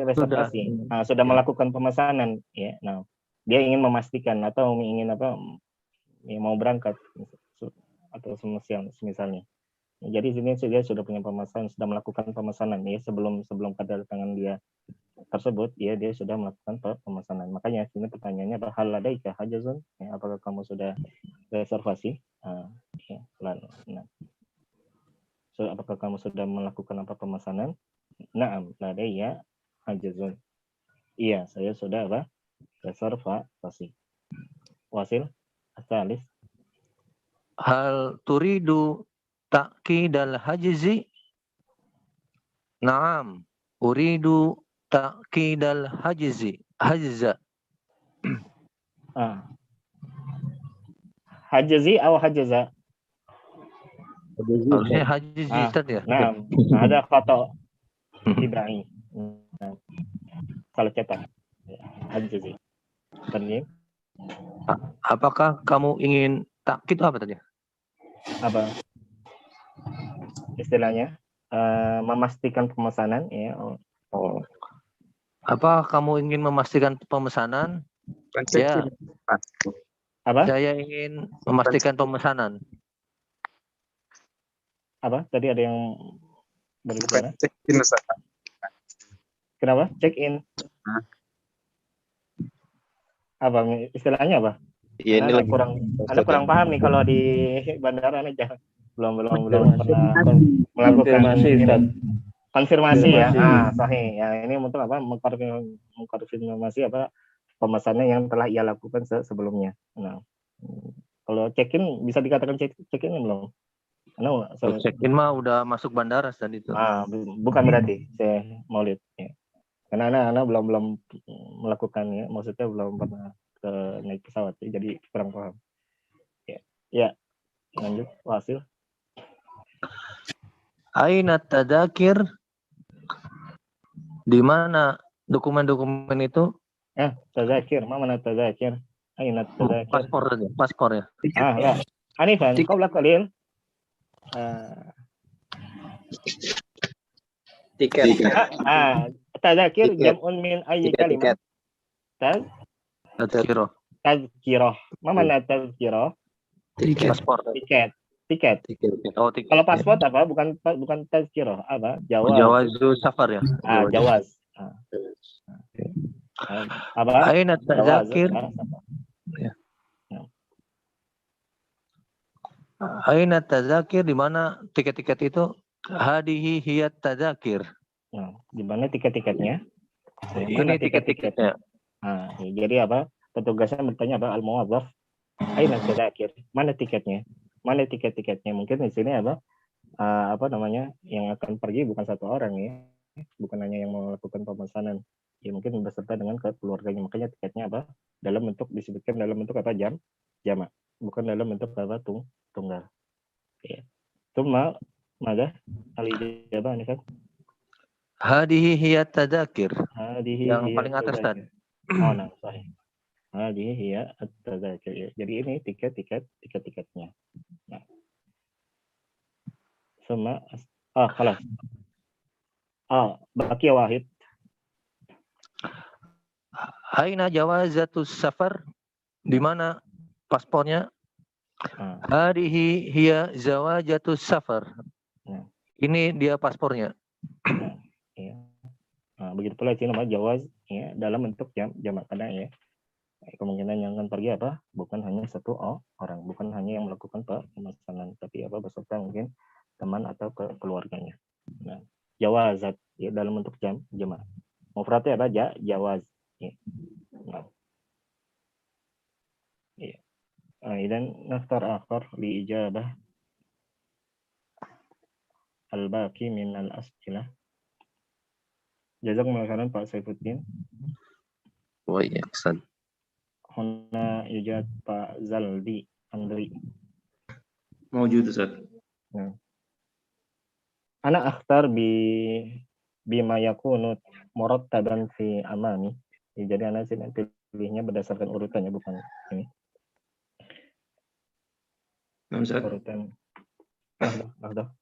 reservasi. Nah, sudah melakukan pemesanan ya. Nah, dia ingin memastikan atau ingin ya, mau berangkat atau semisalnya. Jadi sini dia sudah punya pemesanan, sudah melakukan pemesanan ya sebelum kedatangan dia tersebut dia sudah melakukan pemesanan. Makanya sini pertanyaannya hal ladaika hajazun? Ya, apakah kamu sudah reservasi? Ya, so, apakah kamu sudah melakukan pemesanan? Naam, ladayya hajazun. Iya, saya sudah reservasi. Wasil, asalis. Hal turidu ta'kidal hajizi? Naam, uridu ta'kidal hajizi. Hajza. Hajizi atau hajaza? Harusnya hajizi tadi ya. Nah, ada kata tibai. Kalau cetak hajizi. Tadi. Apakah kamu ingin takkid apa tadi? Apa? Istilahnya memastikan pemesanan ya. Apa kamu ingin memastikan pemesanan? Ya. Apa? Saya ingin memastikan pemesanan. Apa? Tadi ada yang berbicara. Check-in, Ustaz. Kenapa? Check-in. Apa istilahnya apa? Ya, ini kurang paham nih kalau di bandara aja. Belum pernah melakukan konfirmasi ya. Sahih. Ya, ini untuk mengkonfirmasi pemesannya yang telah ia lakukan sebelumnya. Nah, kalau check-in bisa dikatakan check-in belum? Check-in mah udah masuk bandara tadi itu. Bukan berarti saya mau lihat ya. Karena anak belum melakukan ya, maksudnya belum pernah naik pesawat ya, jadi kurang paham. Ya. Lanjut, Wasil. Aina tadzakir? Di mana dokumen-dokumen itu? Tadzakir, mana tadzakir? Aina tadzakir. Paspor aja, paspor ya. Ya. Anifan, kau lah Khalil. Tiket. Tadzakir Tiket. jam'un min ayyi Tiket. kalimah? Tadzkirah. Tazkirah. Ma mana tazkirah? Tiket. Paspor. Tiket. Oh, tiket. Kalau paspor apa? Bukan tazkirah, apa? Jawaz. Jawazu safar ya. Jawaz. Apa? Aina tadzakir. Aina tadzakir, di mana tiket-tiket itu? Hadihi hiyat tadzakir. Nah, di mana tiket-tiketnya? Ini tiket-tiketnya. Jadi apa? Petugasnya bertanya apa? Al-muwazzaf. Aina tadzakir? Mana tiketnya? Mana tiket-tiketnya? Mungkin di sini apa? Apa namanya? Yang akan pergi bukan satu orang ya. Bukan hanya yang melakukan pemesanan. Ya mungkin beserta dengan keluarganya. Makanya tiketnya apa? Disebutkan dalam bentuk apa? Jamak. Bukan dalam bentuk apa? Tunggal. Ya. Cuma maka al-ijabah ini kan? Hadihi hiyat tadzakir. Yang Hadihi paling atas tadi. nah, sahih. Hadihi hiya at-tadzakir. Jadi ini tiket-tiketnya. Nah. Khalas. Baki wahid. Aina jawazatus safar? Di mana paspornya? Hadihi hiya zawajatus safar. Ini dia paspornya. Ya. Begitu pula itu nama jawaz ya, dalam bentuk jamak kadang ya. Kemungkinan yang akan pergi apa? Bukan hanya satu orang, bukan hanya yang melakukan pemesanan, tapi apa beserta mungkin teman atau keluarganya. Nah, jawazat ya dalam bentuk jamak. Mufradnya apa? Jawaz. Ya. Nah. Ya. Dan naftar akhar li ijabah al-baqi min al-as'ilah. Jazakumullah khairan Pak Saifuddin. Oh iya, Ustaz. Huna yujad Pak Zaldi Andri. Mawjud Ustaz. Nah. Ana akhtar bima yakunu murattaban fi amami. Ya, jadi ana sini pilihnya berdasarkan urutannya, bukan ini. Ustaz. Urutan. Ada.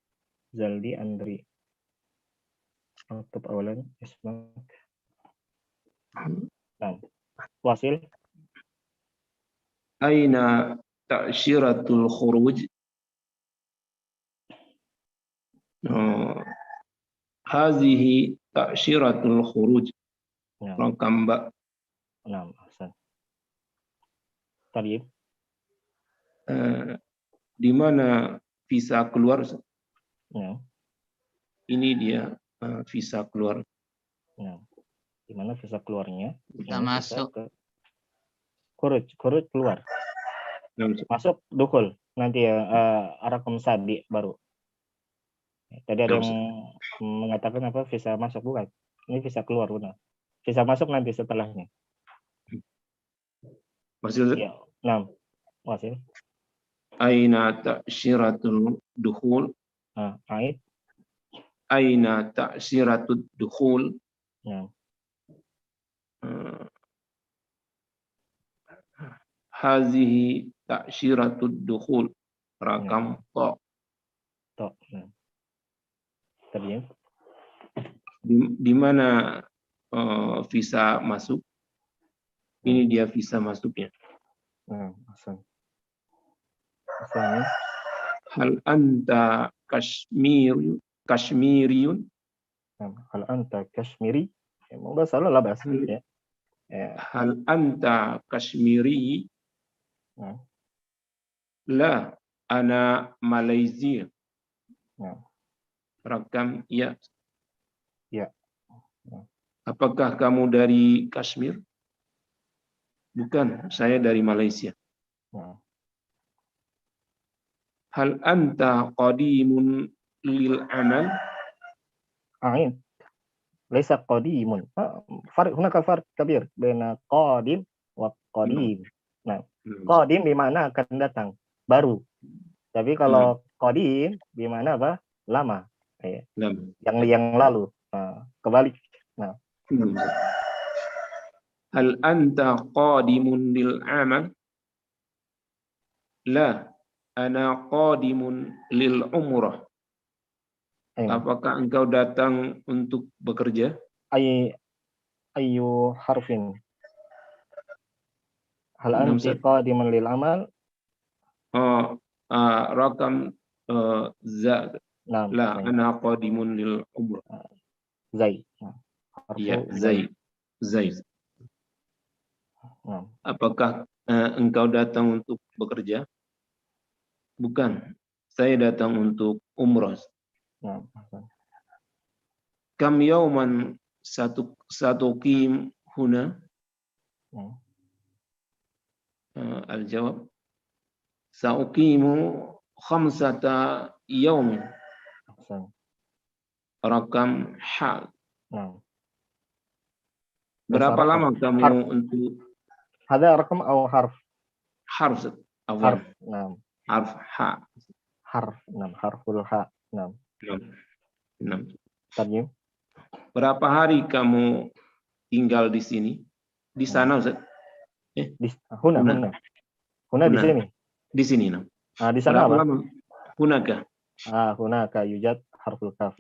Zaldi Andri. Untuk awalan ismak. Nah, wasil. Aina ta'syiratul khuruj? Hazihi ta'syiratul khuruj. Rakam ba. Nah, Hasan. Tadi. Di mana visa keluar? Ya. Ini dia visa keluar. Nah, di mana visa keluarnya? Kita masuk. Khuruj keluar. Masuk dukul. Nanti ya arakum sabi baru. Tadi ada yang mengatakan apa? Visa masuk bukan? Ini visa keluar benar. Visa masuk nanti setelahnya. Masih ya, 6. Wasil. Aina ta'syiratul dukhul? Ait. Aina ta'syiratud dukhul? Ya. Hazihi ta'syiratud dukhul. Rakam to. Ya. Tadi. Di mana visa masuk? Ini dia visa masuknya. Hasan. Hal anta Kashmiriyun? Hal anta Kashmiri? Enggak salah lah bahasanya. Hal anta Kashmiri? La, ana Malaysia. Rakam ya. Ya. Apakah kamu dari Kashmir? Bukan, saya dari Malaysia. Hal anta qadimun lil amal? Ain. Laisa qadimun. Hunaka farq kabir baina qadim wa qadim. Nah, qadim di mana akan datang, baru. Tapi kalau qadim di mana apa? Lama. Yang lalu. Kebalik. Nah. Hal anta qadimun lil amal? La, ana qadimun lil umrah. Apakah engkau datang untuk bekerja? Ayu harfin. Hal Nam, anti Ustaz. qadiman lil amal? Rakam za. Nam. La, ana qadimun lil umrah. Zai. Ya, Zaid. Nam. Apakah engkau datang untuk bekerja? Bukan. Saya datang untuk umrah. Nam. Kam yauman satu kim huna? Al-jawab. Sa'uqimu khamsata yaumin. Rakam hal. Berapa lama kamu untuk Ada rakam atau harf? Harf. Harf. Nam. Harf ha. Harf. Nam. Harful ha. Nam. Tarjim. Berapa hari kamu tinggal di sini? Di sana, Ustaz? Huna di sini. Di sini, Nam. Di sana berapa apa? lama? Hunaka. Hunaka yujad harful kaf.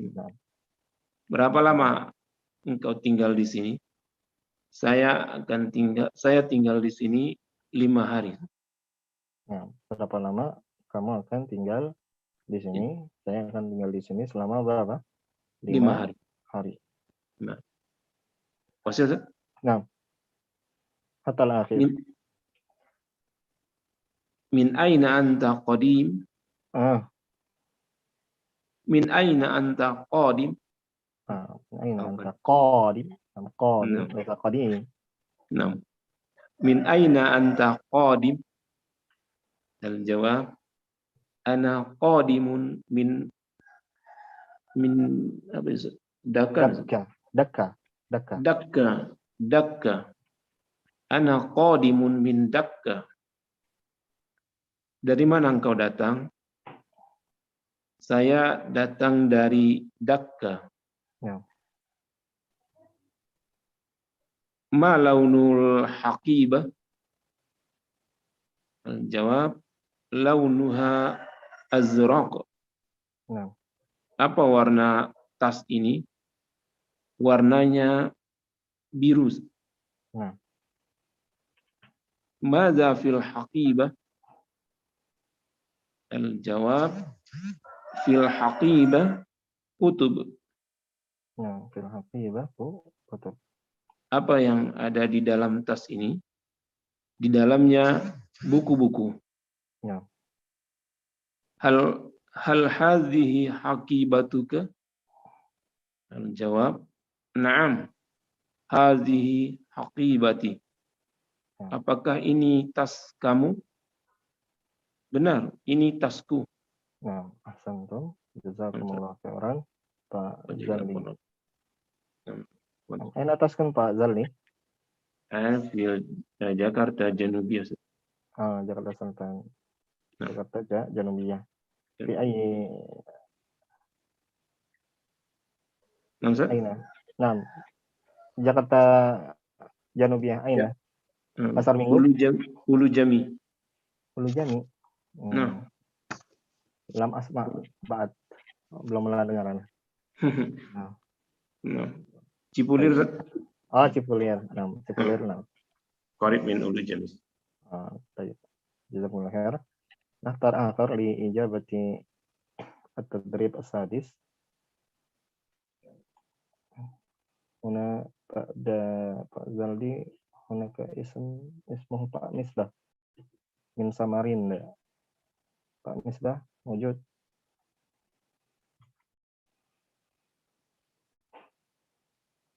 Berapa lama engkau tinggal di sini? Saya tinggal di sini 5 hari. Berapa lama kamu akan tinggal di sini? Saya akan tinggal di sini selama berapa? 5 hari. Nah. Masih, Ustaz? Nah. Hatta al-akhir. Min aina anta qadim? Min aina anta qadim? Aina anta qadim? Qadim, laisa qadim. Nah. Min aina anta qadim? Al-jawab, ana qadimun min apa itu? Dakka. Ana qadimun min Dakka. Dari mana engkau datang? Saya datang dari Dakka. Ma launul haqibah? Al-jawab, launuha azraq. Apa warna tas ini? Warnanya biru. Madza fil haqibah? Al-jawab, fil haqibah kutub. Fil haqibah kutub. Apa yang ada di dalam tas ini? Di dalamnya buku-buku. Hal hadhihi haqibatuka? Al-jawab, na'am. Hadhihi haqibati. Apakah ini tas kamu? Benar, ini tasku. Ahsantum. Jazakumullah khairan, Pak Zalni. Aina taskan Pak Zalni? Jakarta Janubiyah. Jakarta Selatan. Jakarta Janubiyah. Fi aina? Nam. Jakarta Janubiyah aina? Pasar Minggu? Ulu Jami. Ulu Jami. Lam asma ba'd. Belum pernah dengar. Cipulir. Cipulir. Cipulir. Qarib min Ulu Jami. Baik. Jazakumullah khair. Naftar akhar li ijabati at-tadrib as-sadis. Huna Pak Zaldi hunaka ismuhu Pak Misbah min Samarinda. Pak Misbah wujud.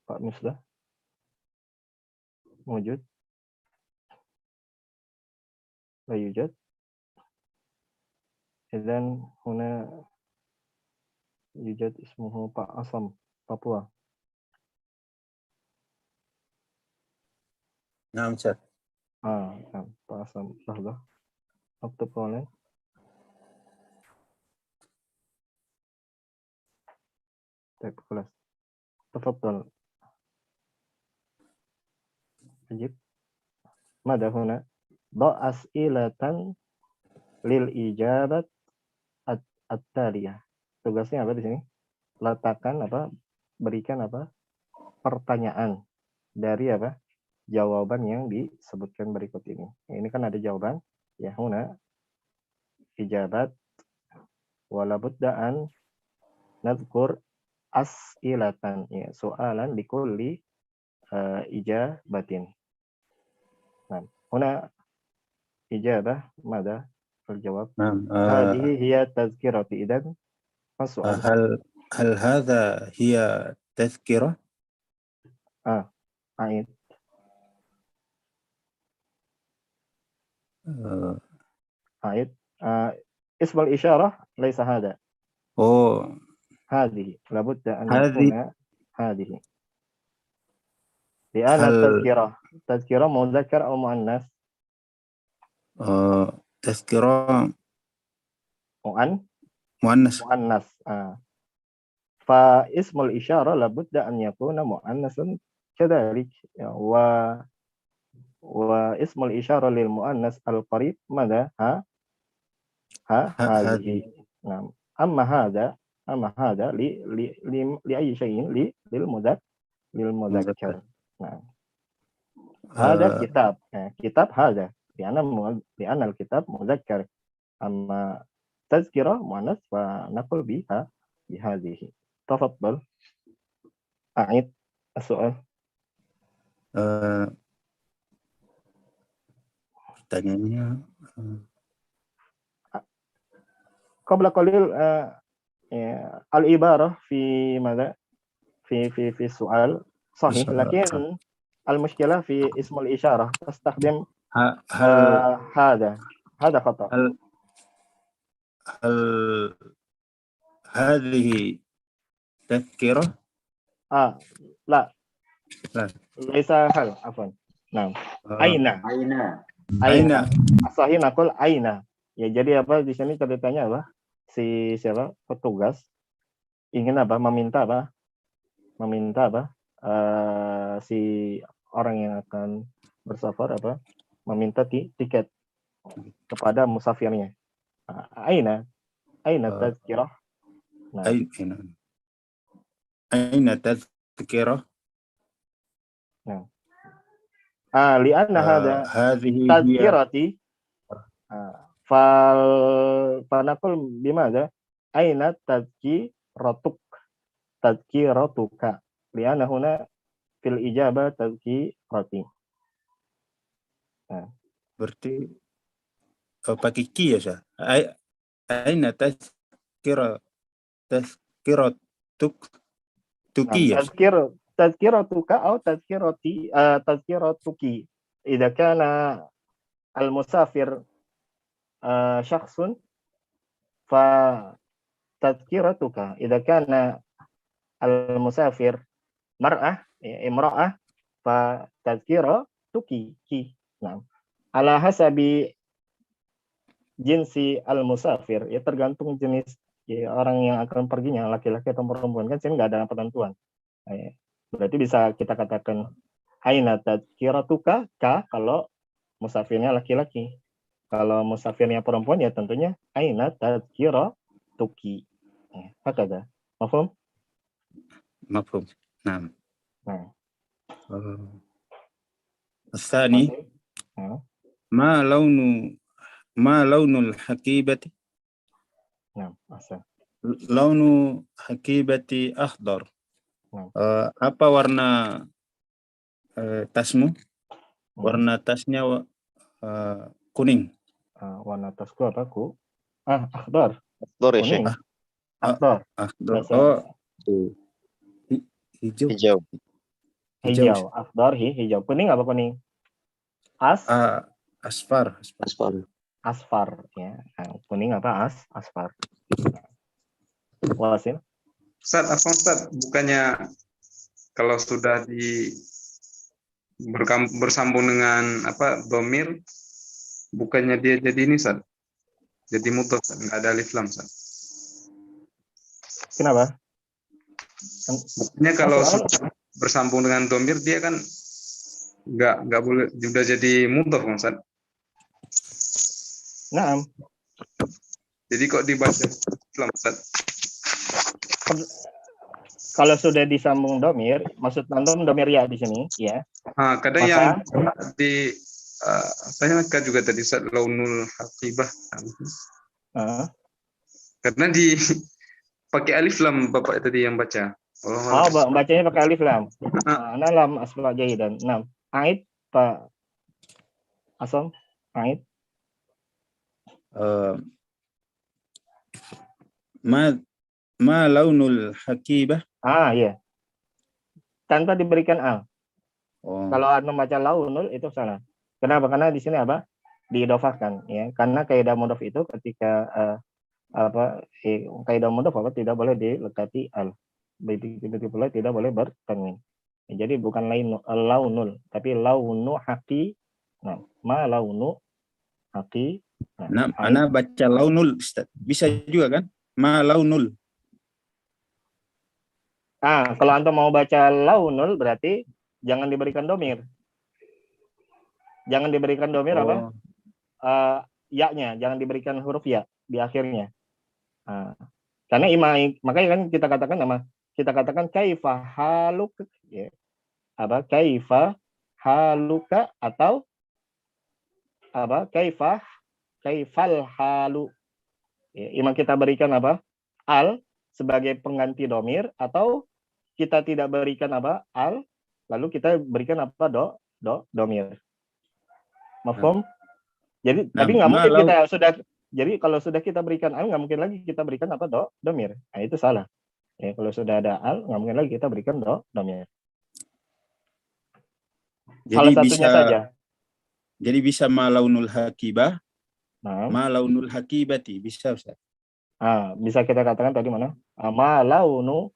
Pak Misbah wujud. La yujad. Idzan huna yujad ismuhu Pak Asam Papua. Naam, Ustaz. Pak Asam lahzah. Aktub qalan. Baik, kelas. Tafadhal. Ajib. Mada huna? Do as'ilatan lil ijabat at-taliyah. Tugasnya apa di sini? Letakkan apa? Berikan apa? Pertanyaan dari apa? Jawaban yang disebutkan berikut ini. Ini kan ada jawaban. Ya huna ijabat wala buddaan nadhkur as'ilatan, ya, soalan likulli ijabatin. Nah, huna ijabah mada الجواب نعم هذه هي التذكرة. إذن ما السؤال؟ هل هذا هي تذكرة؟ أعيد. أعيد. اسم الإشارة ليس هذا. هذه لابد أن يكون هذه. لأن التذكرة مذكر أو مؤنث؟ تذكرة مؤنث. فاسم الإشارة لابد أن يكون مؤنثا كذلك. واسم الإشارة للمؤنث القريب ماذا؟ هذه. نعم. أما هذا لأي شيء؟ للمذكر. نعم. هذا كتاب. كتاب هذا لأن الكتاب مذكر. أما تذكرة مؤنث فنقول بها بهذه. تفضل. أعيد السؤال. Pertanyaannya قبل قليل العبارة في ماذا؟ في السؤال صحيح، لكن المشكلة في اسم الإشارة تستخدم هذا خطأ. هل هذه تذكرة؟ لا ليس هل، عفوا. نعم. أين صحيح نقول أين. Ya, jadi apa di sini ceritanya apa? Siapa? Petugas ingin apa? Meminta si orang yang akan bersafar apa? Meminta tiket kepada musafirnya. Aina tazkirah. Nah. Aina tazkirah. Nah. Lianna hadhihi tazkirati fanaqul bimada? Aina tazkiratuka. Lianna huna fil ijabah tazkirati. Berarti pakai ki ya, Syah? Aina tazkiratuki ya? Tazkiratuka atau tazkiratuki. Idza kana al-musafir syakhsun fa tazkiratuka. Idza kana al-musafir imra'ah fa tazkiratuki. Nah, ala hasabi jinsi al-musafir, ya tergantung jenis orang yang akan perginya, laki-laki atau perempuan, kan sini nggak ada penentuan. Berarti bisa kita katakan aina tazkiratuka kalau musafirnya laki-laki. Kalau musafirnya perempuan ya tentunya aina tazkiratuki. Hakada. Mafhum? Mafhum. Nah. الثاني ما لون الحقيبة؟ نعم أحسن. لون حقيبة أخضر. Apa warna tasmu? Warna tasnya kuning. Warna tasku apa? Akhdar. Akhdar ya, Syekh. Akhdar. Hijau. Hijau. Akhdar hijau. Kuning apa kuning? Asfar. Asfar ya. Kuning apa? Asfar. Wasil. Ustaz, bukannya kalau sudah bersambung dengan dhamir, bukannya dia jadi ini, Ustaz? Jadi mudhaf, nggak ada alif lam, Ustaz. nggak boleh sudah jadi mudhaf Bang Ustaz. Naam. Jadi kok dibaca Islam Ustaz? Kalau sudah disambung domir, maksud antum domir ya di sini, ya. Kadang Maka, yang di saya juga tadi Ustaz launul haqibah. Karena di pakai alif lam Bapak tadi yang baca. Bacanya pakai alif lam. Ana lam asma jaidan. Naam. Ait Pak Asom, ait. Ma launul hakibah. Iya. Tanpa diberikan al. Kalau antum baca launul itu salah. Kenapa? Karena di sini apa? Diidofahkan, ya. Karena kaidah mudhaf itu ketika kaidah mudhaf tidak boleh dilekati al. Begitu pula tidak boleh bertanwin. Jadi bukan launul, tapi launu haqi. Nah, ma launu haqi. Nah, ana baca launul, Ustaz. Bisa juga kan? Ma launul. Kalau antum mau baca launul berarti jangan diberikan domir. Jangan diberikan domir apa? Ya-nya, jangan diberikan huruf ya di akhirnya. Karena makanya kan kita katakan kaifa haluk, ya. Kaifa haluka atau kaifal halu. Ya, imam kita berikan al sebagai pengganti domir, atau kita tidak berikan al lalu kita berikan domir. Mafhum? Jadi tapi nggak mungkin kita sudah, jadi kalau sudah kita berikan al nggak mungkin lagi kita berikan domir. Nah, itu salah. Ya, kalau sudah ada al nggak mungkin lagi kita berikan domir. Salah satunya saja. Jadi bisa ma launul hakibah, ma launul hakibati, bisa Ustaz. Bisa kita katakan tadi mana? Ma launu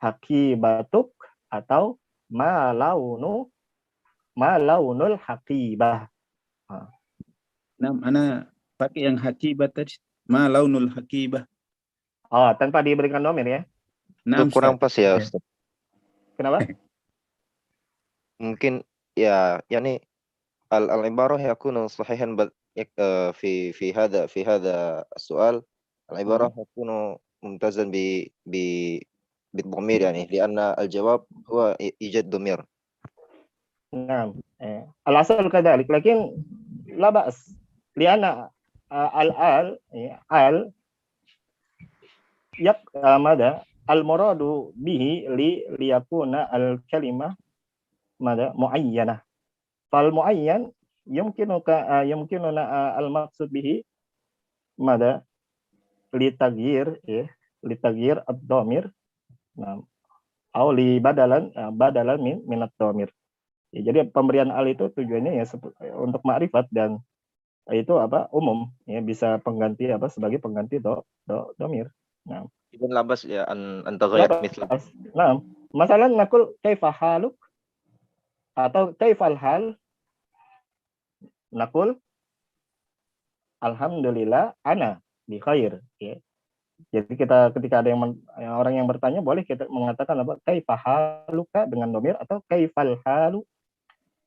hakibatuk atau ma launul hakibah. Nah, ana pakai yang hakibah tadi. Ma launul hakibah. Tanpa diberikan domir ya? Itu kurang pas ya, Ustaz. Kenapa? Mungkin ya, yani al-ibarah yakunu sahihan في هذا السؤال. العبارة يكون ممتازا بالضمير، يعني لأن الجواب هو إيجاد ضمير. نعم. الأصل كذلك، لكن لا بأس لأن ماذا المراد به ليكون الكلمة ماذا معينة، فالمعين يمكننا المقصود به ماذا لتغيير الضمير، أو badalan min ad-dhamir. Ya, jadi pemberian al itu tujuannya ya untuk ma'rifat, dan itu umum ya, bisa pengganti sebagai pengganti dhamir. Nah, idan labas ya an taghayyar mithla. Nah, masalah nakul kaifa haluk atau kaifal hal, nakul alhamdulillah ana bi khair, ya. Jadi ketika ada orang yang bertanya, boleh kita mengatakan kaifa haluka dengan domir, atau kaifal halu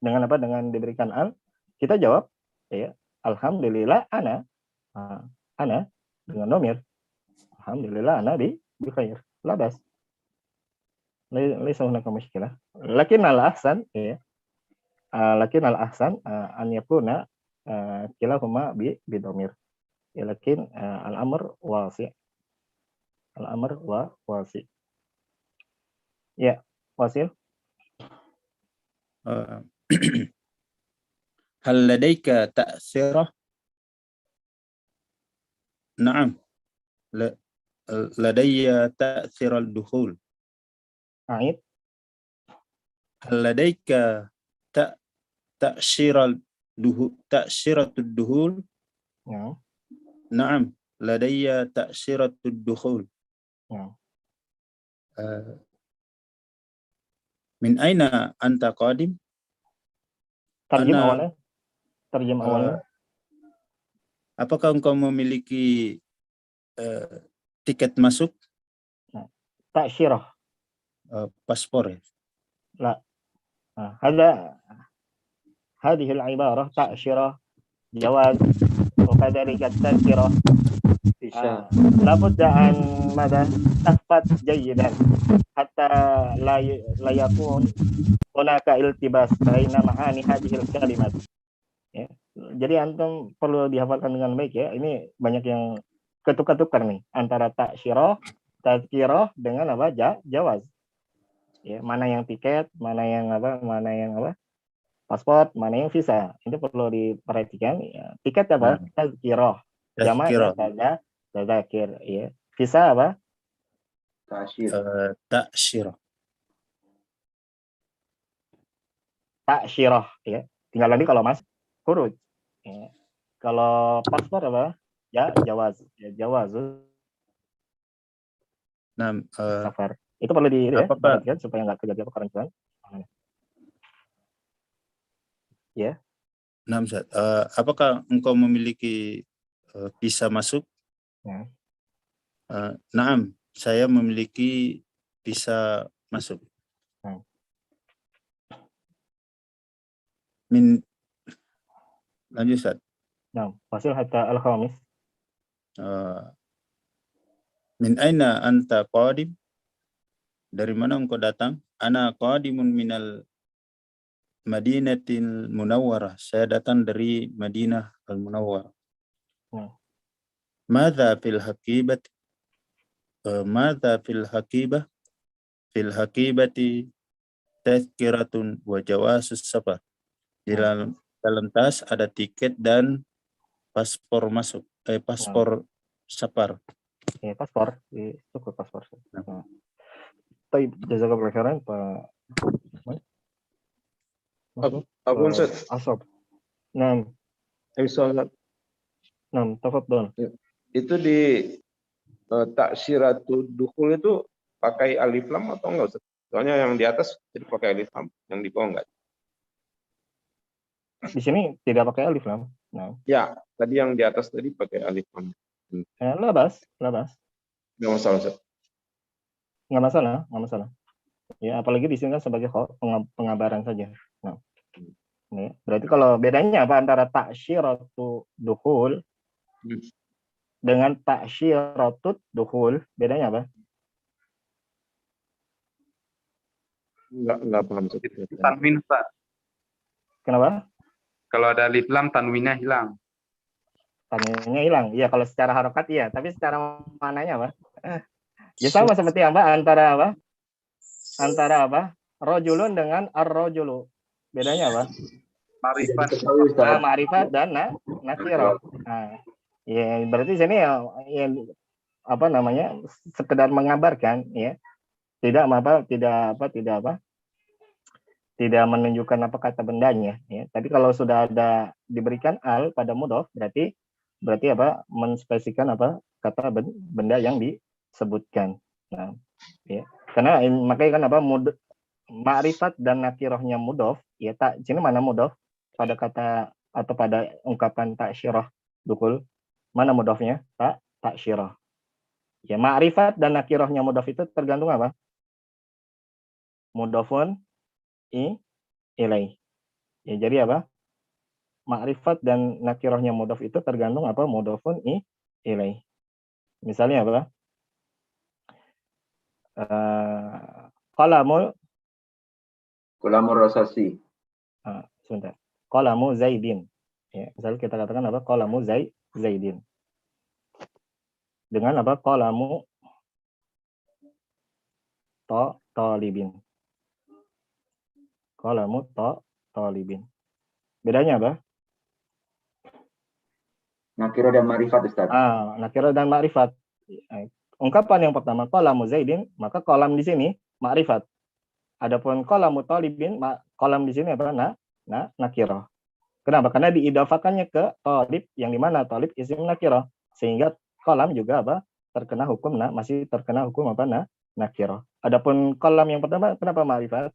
dengan dengan diberikan al. Kita jawab ya alhamdulillah ana dengan domir, alhamdulillah ana bi khair, labas. Laisa hunaka mushkilah. Lakin al-ahsan ya. Lakin al-ahsan an yakuna kilahuma bi domir. Ya, lakin al-amr wasi'. Al-amr wasi'. Ya, wasil. Hal ladaika ta'sirah? Naam. Ladayya ta'sir al-dukhul. Ait. Hal ladaika ta'siratud dukhul? Ya. Naam. Ladayya ta'siratud dukhul. Min aina anta qadim? Terjem awalnya. Apakah engkau memiliki tiket masuk? Ta'syirah. Paspor ya? La. Hada hadhihi al-ibarah ta'syirah jawaz wa kadhalika tadhkirah labudda an madha tahfaz jayyidan hatta la yakun hunaka iltibas baina ma'ani hadhihi al-kalimat. Ya. Jadi antum perlu dihafalkan dengan baik ya. Ini banyak yang ketukar-tukar nih antara ta'syirah, tadhkirah dengan apa? Jawaz. Ya, mana yang tiket, mana yang apa? Paspor, mana yang visa. Ini perlu diperhatikan ya. Tiket apa? Tadhkirah. Jamak tadzakir ya. Visa apa? Ta'syirah. Ta'syirah ya. Tinggal lagi kalau Mas huruf. Ya. Kalau paspor apa? Ya, jawaz. Ya, jawaz. Safar. Itu perlu diperhatikan supaya nggak terjadi kerancuan. Ya. Nah, Ustaz, apakah engkau memiliki visa masuk? Ya. Naam, saya memiliki visa masuk. Lanjut, Ustaz. Nah, fasil hatta al-khamis. Min aina anta qadim? Dari mana engkau datang? Ana qadimun minal Madinatil Munawwarah. Saya datang dari Madinah Al-Munawwarah. Madza fil haqibat? Madza fil haqibah? Fil haqibati tazkiratun wa jawazus safar. Di dalam tas ada tiket dan paspor masuk. Paspor safar. Ya, paspor. Cukup paspor. Baik, jazakallahu khairan Pak. Abu Ustaz. Asab. Nah. Nah, tafadhol. Itu di ta'syiratul dukhul itu pakai alif lam atau enggak Ustaz? Soalnya yang di atas jadi pakai alif lam, yang di bawah enggak. Di sini tidak pakai alif lam. Nah. Ya, tadi yang di atas tadi pakai alif lam. Labas. Enggak masalah Ustaz. Enggak masalah. Ya, apalagi di sini kan sebagai pengabaran saja. Nah. Ya, berarti kalau bedanya apa antara ta'syiratul dukhul dengan ta'syiratut dukhul, bedanya apa? Enggak paham Ustaz. Tanwin, Pak. Kenapa? Kalau ada alif lam, tanwinnya hilang. Tanwinnya hilang. Iya, kalau secara harokat iya, tapi secara mananya apa? Ya sama seperti apa antara apa? Antara apa? Rojulun dengan ar-rojulu. Bedanya apa? Ma'rifat dan nakirah. Nah, ya berarti sini ya apa namanya? Sekedar mengabarkan ya. Tidak menunjukkan apa kata bendanya ya. Tapi kalau sudah ada diberikan al pada mudhof berarti apa? Menspesifikan apa kata benda yang disebutkan. Nah, ya. Karena makanya kan apa ma'rifat dan nakirahnya mudhof, ya tak sini mana mudhof pada kata atau pada ungkapan ta'syirah dukhul, mana mudhofnya? Ta'syirah. Ya, ma'rifat dan nakirahnya mudhof itu tergantung apa? Mudhofun ilaih. Ya, jadi apa? Ma'rifat dan nakirahnya mudhof itu tergantung apa? Mudhofun ilaih. Misalnya apa? Qalamul rasasi. Sebentar. Qalamu Zaidin. Ya, misalnya kita katakan apa? Qalamu Zaidin. Dengan apa? Qalamu talibin. Qalamu talibin. Bedanya apa? Nakirah dan ma'rifat, Ustaz. Nakirah dan ma'rifat. Ungkapan yang pertama qalamu Zaidin, maka qalam di sini ma'rifat. Adapun qalamu talibin, qalam di sini apa? Nakirah. Kenapa? Karena diidafakannya ke talib, yang dimana talib isim nakirah, sehingga qalam juga apa? Terkena hukum masih terkena hukum apa? Nakirah. Adapun qalam yang pertama kenapa ma'rifat?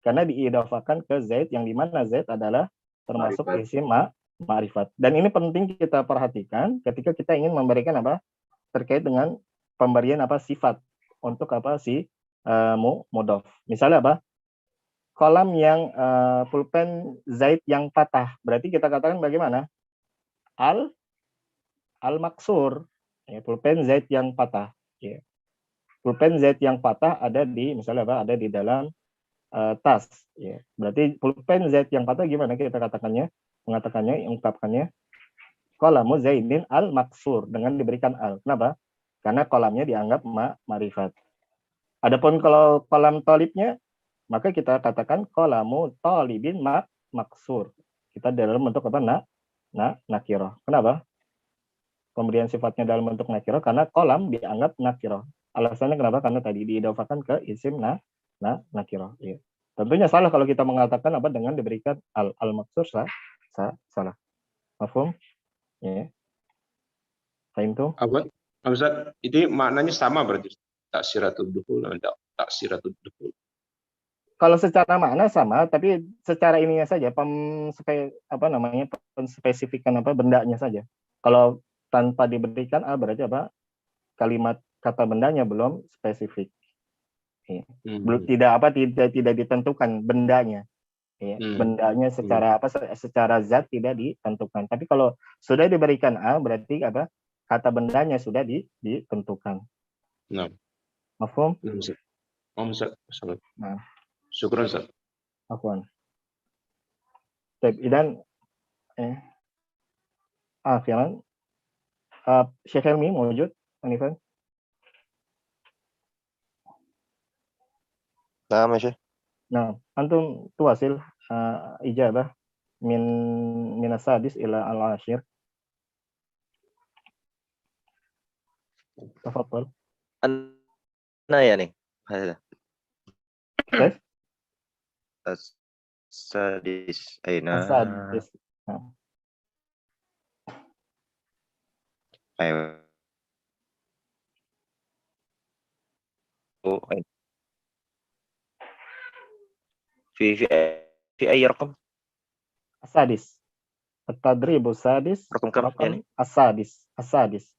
Karena diidafakan ke Zaid, yang dimana Zaid adalah termasuk isim ma'rifat. Dan ini penting kita perhatikan ketika kita ingin memberikan apa? Terkait dengan pemberian apa? Sifat untuk apa? Si mudhof. Misalnya apa? kolam yang pulpen Zaid yang patah. Berarti kita katakan bagaimana? Al-maksur. Ya, pulpen Zaid yang patah. Ya. Pulpen Zaid yang patah ada di misalnya apa? Ada di dalam tas. Ya. Berarti pulpen Zaid yang patah gimana kita katakannya? Mengatakannya, ungkapkannya qalamu Zaidin al-maksur dengan diberikan al. Kenapa? Karena kolamnya dianggap ma'rifat. Adapun kalau kolam tolibnya, maka kita katakan qalamu talibin maksur. Kita dalam bentuk apa? Nakirah. Kenapa? Pemberian sifatnya dalam bentuk nakirah karena kolam dianggap nakirah. Alasannya kenapa? Karena tadi diidofakan ke isim nakirah. Ya. Tentunya salah kalau kita mengatakan apa dengan diberikan al-maksur salah. Mafhum? Ya. Fahimtum? Apa? Ustaz, ini maknanya sama berarti. Taksiratul dukhul, taksiratul dukhul. Kalau secara makna sama, tapi secara ininya saja, spesifikan apa bendanya saja. Kalau tanpa diberikan a berarti apa? Kalimat kata bendanya belum spesifik. Ya. Belum tidak ditentukan bendanya. Ya. Bendanya secara zat tidak ditentukan. Tapi kalau sudah diberikan a berarti apa? Kata bendanya sudah ditentukan. Nah. Mafhum? Nah. Syukran, Ustaz. Afwan. Baik, idan akhiran Syekh Helmi mewujud Anifan. Nah, Syekh. Nah, antum tuwasil ijabah min as-sadis ila al-ashir. Tafadhal. Ana ya nih. Hada. Yes. As-sadis aina. As-sadis. Ayo. في أي رقم؟ السادس. التدريب السادس. رقم كم يعني؟ السادس.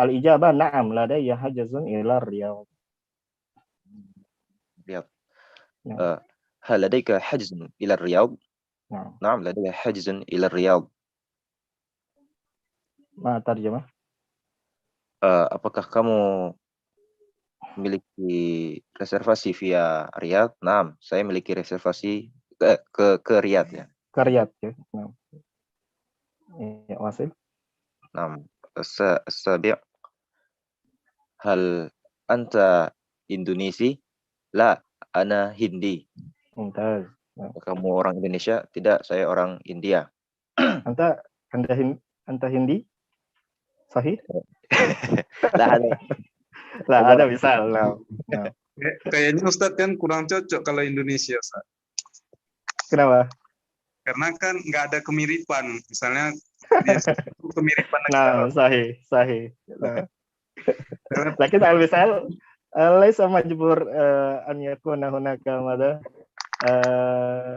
الإجابة نعم لدي حجز إلى الرياض. هل لديك حجز إلى الرياض؟ نعم لدي حجز إلى الرياض. ما ترجمة؟ Apakah kamu memiliki reservasi via Riyadh? Naam, saya memiliki reservasi ke Riyadh ya. Ke Riyadh ya. Naam. Ya, wasil. Naam. As-sabi' hal anta Indonesi? La, ana Hindi. Mumtaz. Kamu orang Indonesia? Tidak, saya orang India. Anta Hindi? Sahih? Lah ada misal. Kayaknya Ustadz kan kurang cocok kalau Indonesia, Ustaz. Kenapa? Karena kan nggak ada kemiripan. Misalnya kemiripan negara. Nah, sahih. Nah. Lakin al-misal laisa majbur an yakuna hunaka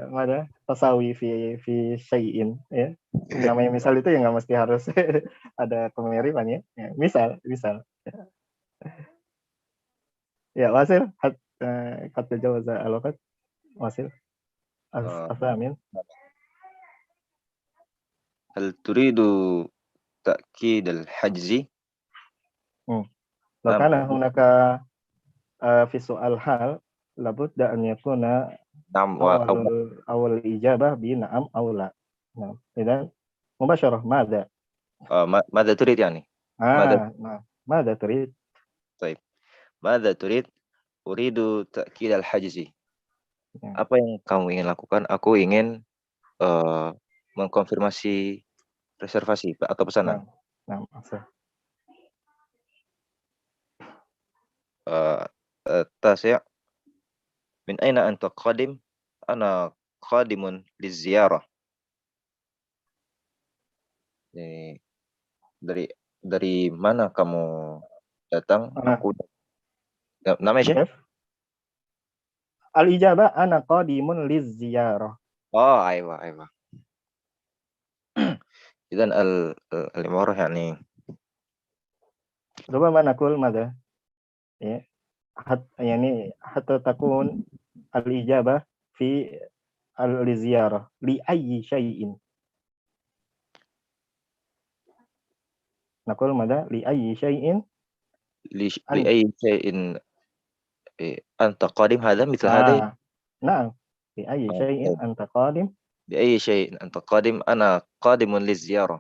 mada tasawi fi syai'in ya. Namanya misal itu ya nggak mesti harus ada kemiripan ya. Misal. Ya, wasil kata jawaza al-waqt wasil. Amin. Hal turidu ta'kid al-hajzi? Law kana hunaka fi su'al hal labudda an yakuna awal ijabah bi na'am aw la. Nah, idan mubasharah madza? Madza turid yani? Madza turid? Baik. Madza turid? Uridu ta'kid al-hajzi. Apa yang kamu ingin lakukan? Aku ingin mengkonfirmasi reservasi atau pesanan. Nah, maksud. Tasya min aina anta qadim? Ana qadimun liziyarah. Dari mana kamu datang? Aku namanya siapa? Al-ijabah ana qadimun liziyarah. Oh, aywa. Idan al-imarah yani Rubama naqul madza? Ya. Yani hatta takun al-ijabah fi al-ziyarah li ayyi syai'in. Naqul mada li ayyi syai'in لأي شيء أنت قادم هذا مثل هذا نعم li ayyi syai'in anta qadim. بأي شيء أنت قادم أنا قادم للزيارة.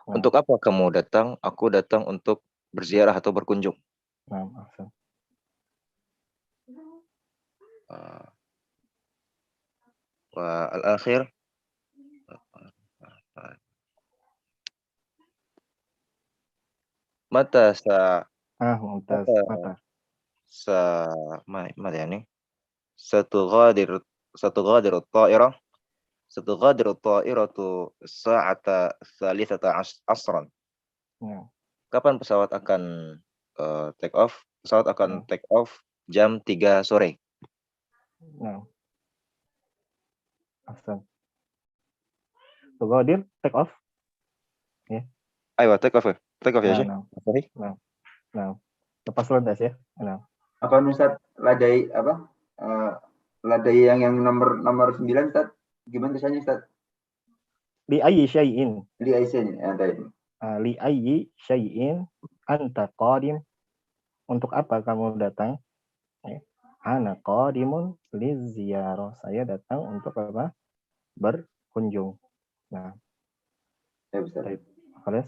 Untuk apa kamu datang? Aku datang untuk berziarah atau berkunjung. Nah, ahsan. والآخر متى ممتاز. ماذا يعني ستغادر الطائرة الساعة 13 عصرا. Kapan pesawat akan take off? Pesawat akan take off jam 3 sore. Nah. Ahsan. Tughadir take off. Ya. Ayo take off ya, Syekh. Nah. Lepas landas ya. Nah. Apa Ustaz ladai apa? Ladai yang nomor 9 Ustaz. Gimana tulisannya Ustaz? Li ayyi syai'in. Li ayyi syai'in. Li ayyi syai'in anta qadim. Untuk apa kamu datang? Ana qadimun liziyarah. Saya datang untuk apa? Berkunjung. Nah. Ya, Ustaz. Khalas.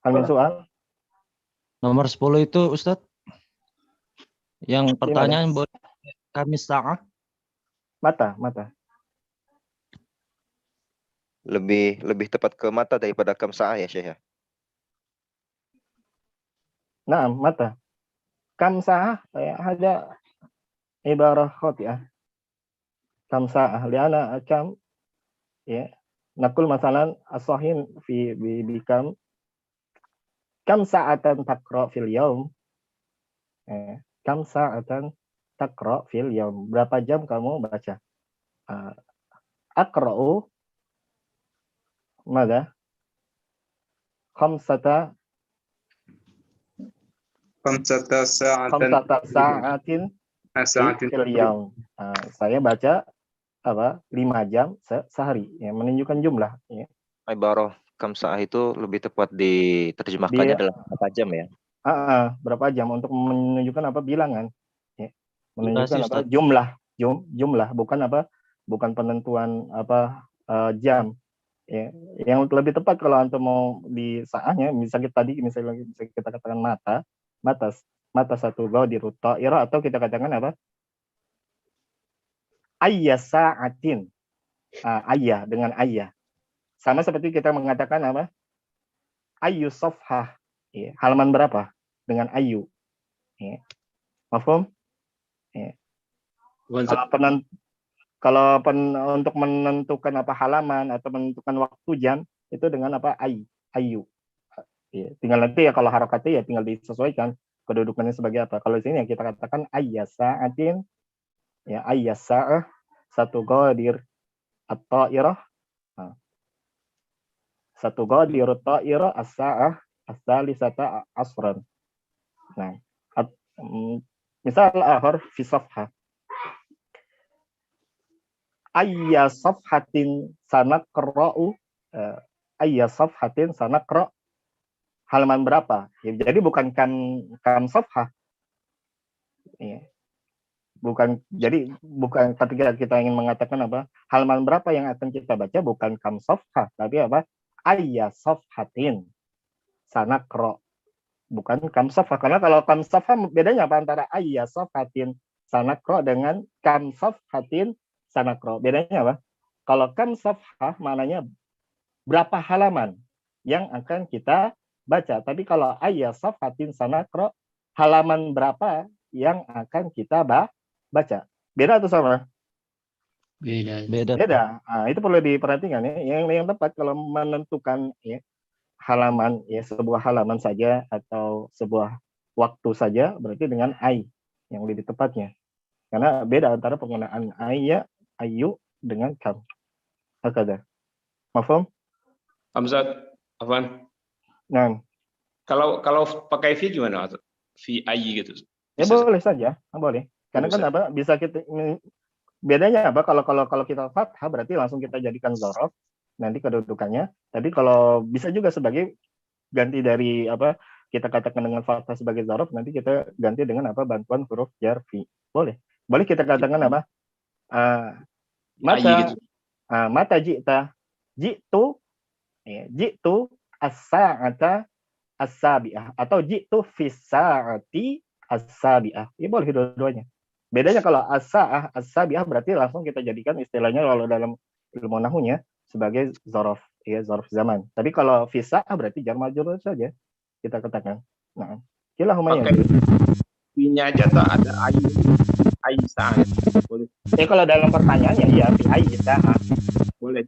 Kami soal? Nomor 10 itu Ustaz. Yang pertanyaan boleh kami sa'ah. Mata. Lebih tepat ke mata daripada kam sa'ah ya, Syekh ya. Nah, mata. Kam sa'ah ada ibarah khati'ah. Kam sa'ah li'ana kam ya. Naqul masalan as-sahih fi kam sa'atan taqra fil yaum. Kam sa'atan taqra fil yaum. Berapa jam kamu baca? Aqra'u mada? Khamsata sa'atin fil yaum. Saya baca 5 jam sehari, ya, menunjukkan jumlah. Ya. Ibarah kam sa'ah itu lebih tepat diterjemahkannya dalam berapa jam ya? Berapa jam untuk menunjukkan bilangan. Ya. Menunjukkan Ustaz. jumlah, bukan penentuan jam. Ya. Yang lebih tepat kalau antum mau di sa'ahnya, misalnya kita katakan mata satu ghadiru ta'ira, atau kita katakan ayya sa'atin. Ayya dengan ayya. Sama seperti kita mengatakan ayyu safhah. Ya, halaman berapa? Dengan ayyu. Ya. Mafhum? Ya. Kalau untuk menentukan halaman atau menentukan waktu jam itu dengan ayyu. Ya, tinggal nanti ya kalau harokatnya ya tinggal disesuaikan kedudukannya sebagai apa. Kalau di sini ya kita katakan ayya sa'atin, ya ayya sa'ah satu ghadir at-ta'irah. Satu ghadir at-ta'irah as-sa'ah as-salisata asran. Nah, misal akhar fi safhah. Ayya safhatin sanaqra'u, ayya safhatin sanaqra', halaman berapa? Ya, jadi bukan kam safhah. Ya. Bukan ketika kita ingin mengatakan halaman berapa yang akan kita baca, bukan kam safhah, tapi ayya safhatin sanaqra', bukan kam safhah. Karena kalau kam safhah bedanya antara ayya safhatin sanaqra' dengan kam safhatin sanaqra'? Bedanya kalau kam safhah maknanya berapa halaman yang akan kita baca, tapi kalau ayya safhatin sanaqra', halaman berapa yang akan kita baca. Beda atau sama? Beda. Itu perlu diperhatikan ya. Yang tepat kalau menentukan ya, halaman ya, sebuah halaman saja atau sebuah waktu saja berarti dengan yang lebih tepatnya. Karena beda antara penggunaan ayyu dengan kam. Hakada. Mafhum? Hamzat, Afwan. Nah. Kalau pakai fi gimana? Fi ayyi gitu. Ya boleh saja, boleh. Karena kan bisa kita bedanya apa? Kalau kita fathah berarti langsung kita jadikan dzaraf nanti kedudukannya. Tapi kalau bisa juga sebagai ganti dari apa? Kita katakan dengan fathah sebagai dzaraf, nanti kita ganti dengan apa? Bantuan huruf jar fi. Boleh. Boleh kita katakan apa? Mata ji'ta. Ji'tu as-sa'ata as-sabi'ah atau ji'tu fis sa'ati as-sabi'ah. Ya boleh dua-duanya. Bedanya kalau as-sa'ah as-sabi'ah berarti langsung kita jadikan istilahnya kalau dalam ilmu nahwunya sebagai dzaraf, ya dzaraf zaman. Tapi kalau fis sa'ah berarti jar majrur saja kita katakan. Nah, kilahuma ya. Fi-nya aja tuh ada ayi sa'ah. Boleh. Kalau dalam pertanyaannya iya fi ayi sa'ah. Boleh.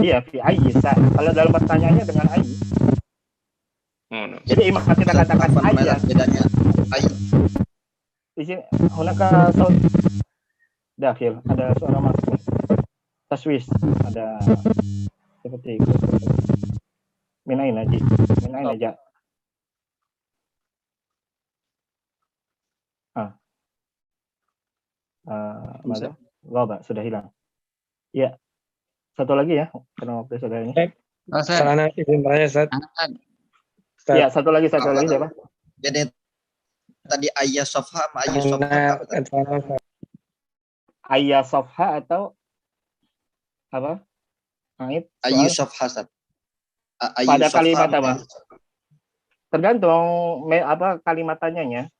Iya fi ayi sa'ah. Kalau dalam pertanyaannya dengan ayi. Jadi imam kita katakan ayat bedanya ayat di sini hunaka saut dakhil, ada suara masuk taswis, ada seperti itu. Minain aja mana Pak sudah hilang ya. Satu lagi ya karena waktu sudah ini. Sarana izin tanya Ustaz. Ya, satu lagi siapa? Jadi tadi ayah sofha sama ayah sofha. Ayah sofha atau apa? Ayah sofha. Pada kalimat apa? Tergantung apa kalimatannya.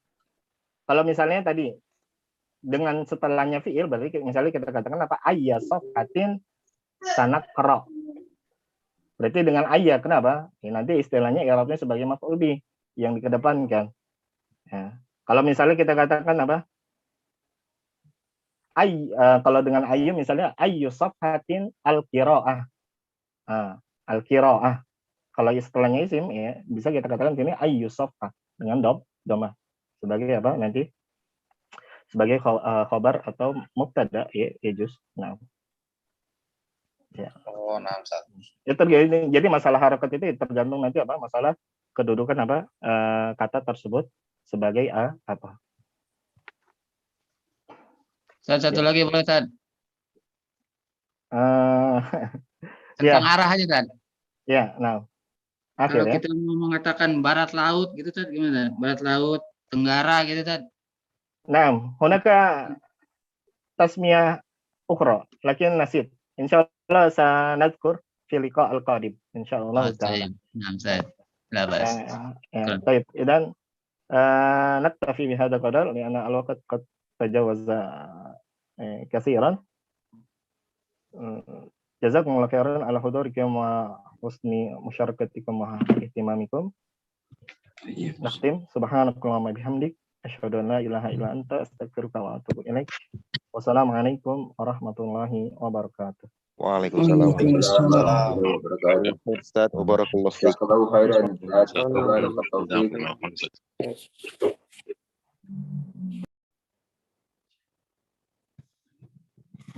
Kalau misalnya tadi dengan setelahnya fiil berarti misalnya kita katakan apa? Ayah sofhatin sanak kero. Berarti dengan ayah, kenapa? Ya, nanti istilahnya i'rabnya sebagai maf'ul bih yang dikedepankan. Ya. Kalau misalnya kita katakan apa? Kalau dengan ayyu misalnya ayyu safhatin al-qiraah. Al-qiraah. Kalau istilahnya isim ya bisa kita katakan sini ayyu safha dengan dhamma sebagai apa? Nanti sebagai khabar atau mubtada ya juz. Nah. Ya. Ya, jadi masalah harakat itu tergantung nanti apa masalah kedudukan apa kata tersebut sebagai apa. Satu lagi boleh Tad? Ya. Tentang arah aja Tad. Ya, nah. Kalau kita mau mengatakan barat laut gitu Tad gimana? Barat laut, tenggara gitu Tad. Nah, hunaka tasmiyah ukhra, lakin nasib. Insyaallah sanadkur fi liqa al-qadim insyaallah taala. Naam Ustaz. La bas. طيب إذن نكتفي بهذا القدر لأن الوقت قد تجاوز كثيرا. جزاكم الله خيرا على حضوركم وحسن مشاركتكم واهتمامكم. نختم سبحانك اللهم وبحمدك أشهد أن لا إله إلا أنت أستغفرك وأتوب إليك. Wassalamualaikum warahmatullahi wabarakatuh. Waalaikumsalam warahmatullahi wabarakatuh. Ustaz, barakallahu fiik.